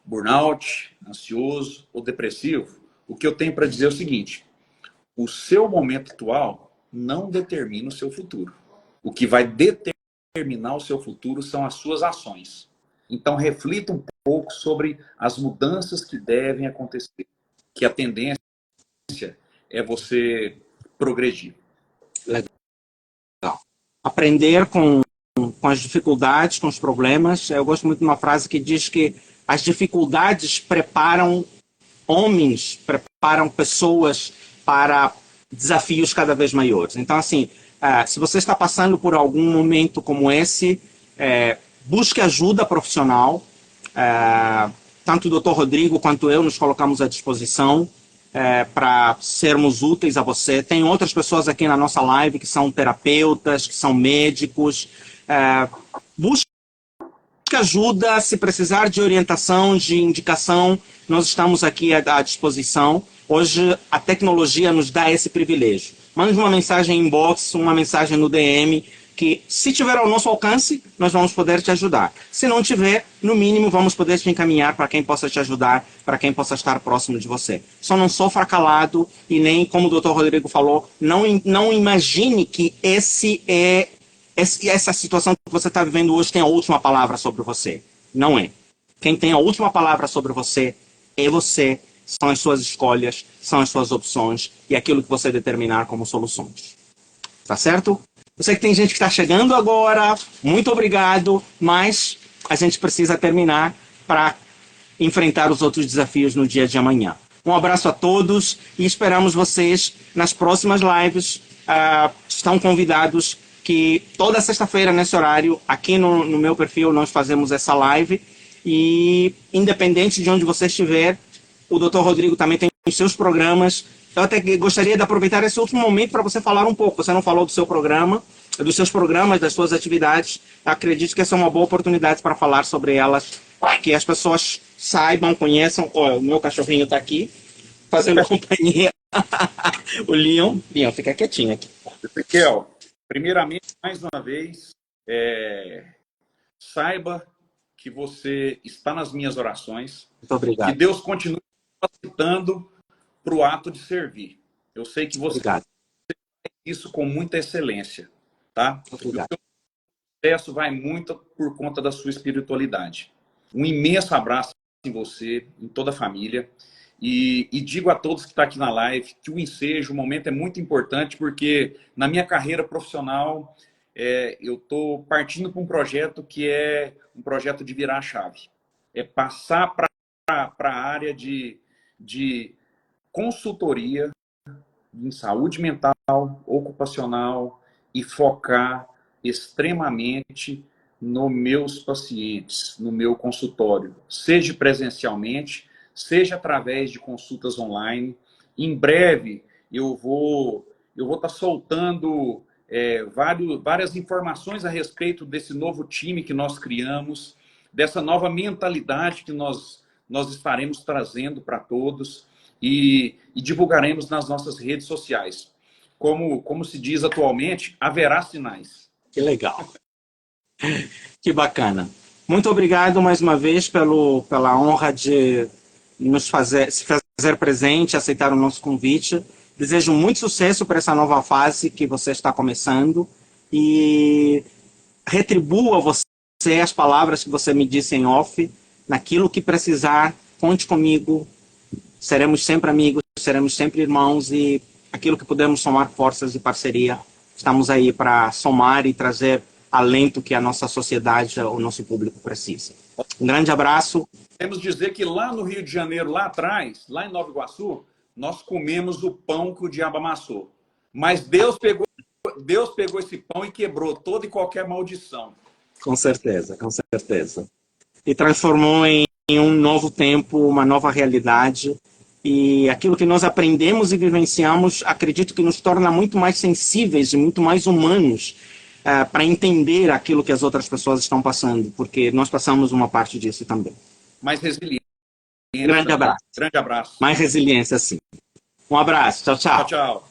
burnout, ansioso ou depressivo, o que eu tenho para dizer é o seguinte: o seu momento atual não determina o seu futuro. O que vai determinar o seu futuro são as suas ações. Então, reflita um pouco sobre as mudanças que devem acontecer, que a tendência é você progredir. Legal. Aprender com as dificuldades, com os problemas. Eu gosto muito de uma frase que diz que as dificuldades preparam homens, preparam pessoas para desafios cada vez maiores. Então, assim, se você está passando por algum momento como esse, busque ajuda profissional. Tanto o Dr. Rodrigo quanto eu nos colocamos à disposição para sermos úteis a você. Tem outras pessoas aqui na nossa live que são terapeutas, que são médicos. Busque ajuda, se precisar de orientação, de indicação, nós estamos aqui à disposição. Hoje a tecnologia nos dá esse privilégio. Mande uma mensagem em inbox, uma mensagem no DM, que se tiver ao nosso alcance, nós vamos poder te ajudar. Se não tiver, no mínimo, vamos poder te encaminhar para quem possa te ajudar, para quem possa estar próximo de você. Só não sofra calado e nem, como o Dr. Rodrigo falou, não imagine que essa situação que você está vivendo hoje tem a última palavra sobre você. Não é. Quem tem a última palavra sobre você é você, são as suas escolhas, são as suas opções e aquilo que você determinar como soluções. Tá certo? Eu sei que tem gente que está chegando agora, muito obrigado, mas a gente precisa terminar para enfrentar os outros desafios no dia de amanhã. Um abraço a todos e esperamos vocês nas próximas lives. Estão convidados. que toda sexta-feira, nesse horário, aqui no meu perfil, nós fazemos essa live. E, independente de onde você estiver, o Dr. Rodrigo também tem os seus programas. Eu até gostaria de aproveitar esse último momento para você falar um pouco. Você não falou do seu programa, dos seus programas, das suas atividades. Eu acredito que essa é uma boa oportunidade para falar sobre elas, que as pessoas saibam, conheçam. O meu cachorrinho está aqui, fazendo companhia. O Leon. Leon, fica quietinho aqui. Ezequiel, primeiramente, mais uma vez, saiba que você está nas minhas orações. Muito obrigado. Que Deus continue capacitando para o ato de servir. Eu sei que você faz isso com muita excelência, tá? Obrigado. O seu sucesso vai muito por conta da sua espiritualidade. Um imenso abraço em você, em toda a família. E digo a todos que estão aqui na live que o ensejo, o momento é muito importante, porque na minha carreira profissional, eu estou partindo para um projeto que é um projeto de virar a chave. É passar para a área de consultoria em saúde mental, ocupacional e focar extremamente nos meus pacientes, no meu consultório, seja presencialmente, seja através de consultas online. Em breve, eu vou estar soltando várias informações a respeito desse novo time que nós criamos, dessa nova mentalidade que nós estaremos trazendo para todos e divulgaremos nas nossas redes sociais. Como se diz atualmente, haverá sinais. Que legal. Que bacana. Muito obrigado mais uma vez pela honra de se fazer presente, aceitar o nosso convite. Desejo muito sucesso para essa nova fase que você está começando e retribua você as palavras que você me disse em off. Naquilo que precisar, conte comigo. Seremos sempre amigos, seremos sempre irmãos e aquilo que pudermos somar forças e parceria, estamos aí para somar e trazer alento que a nossa sociedade, o nosso público precisa. Um grande abraço. Podemos dizer que lá no Rio de Janeiro, lá atrás, lá em Nova Iguaçu, nós comemos o pão que o diabo amassou. Mas Deus pegou esse pão e quebrou toda e qualquer maldição. Com certeza, com certeza. E transformou em um novo tempo, uma nova realidade. E aquilo que nós aprendemos e vivenciamos, acredito que nos torna muito mais sensíveis e muito mais humanos para entender aquilo que as outras pessoas estão passando, porque nós passamos uma parte disso também. Mais resiliência. Grande abraço. Grande abraço. Mais resiliência, sim. Um abraço. Tchau, tchau. Tchau, tchau.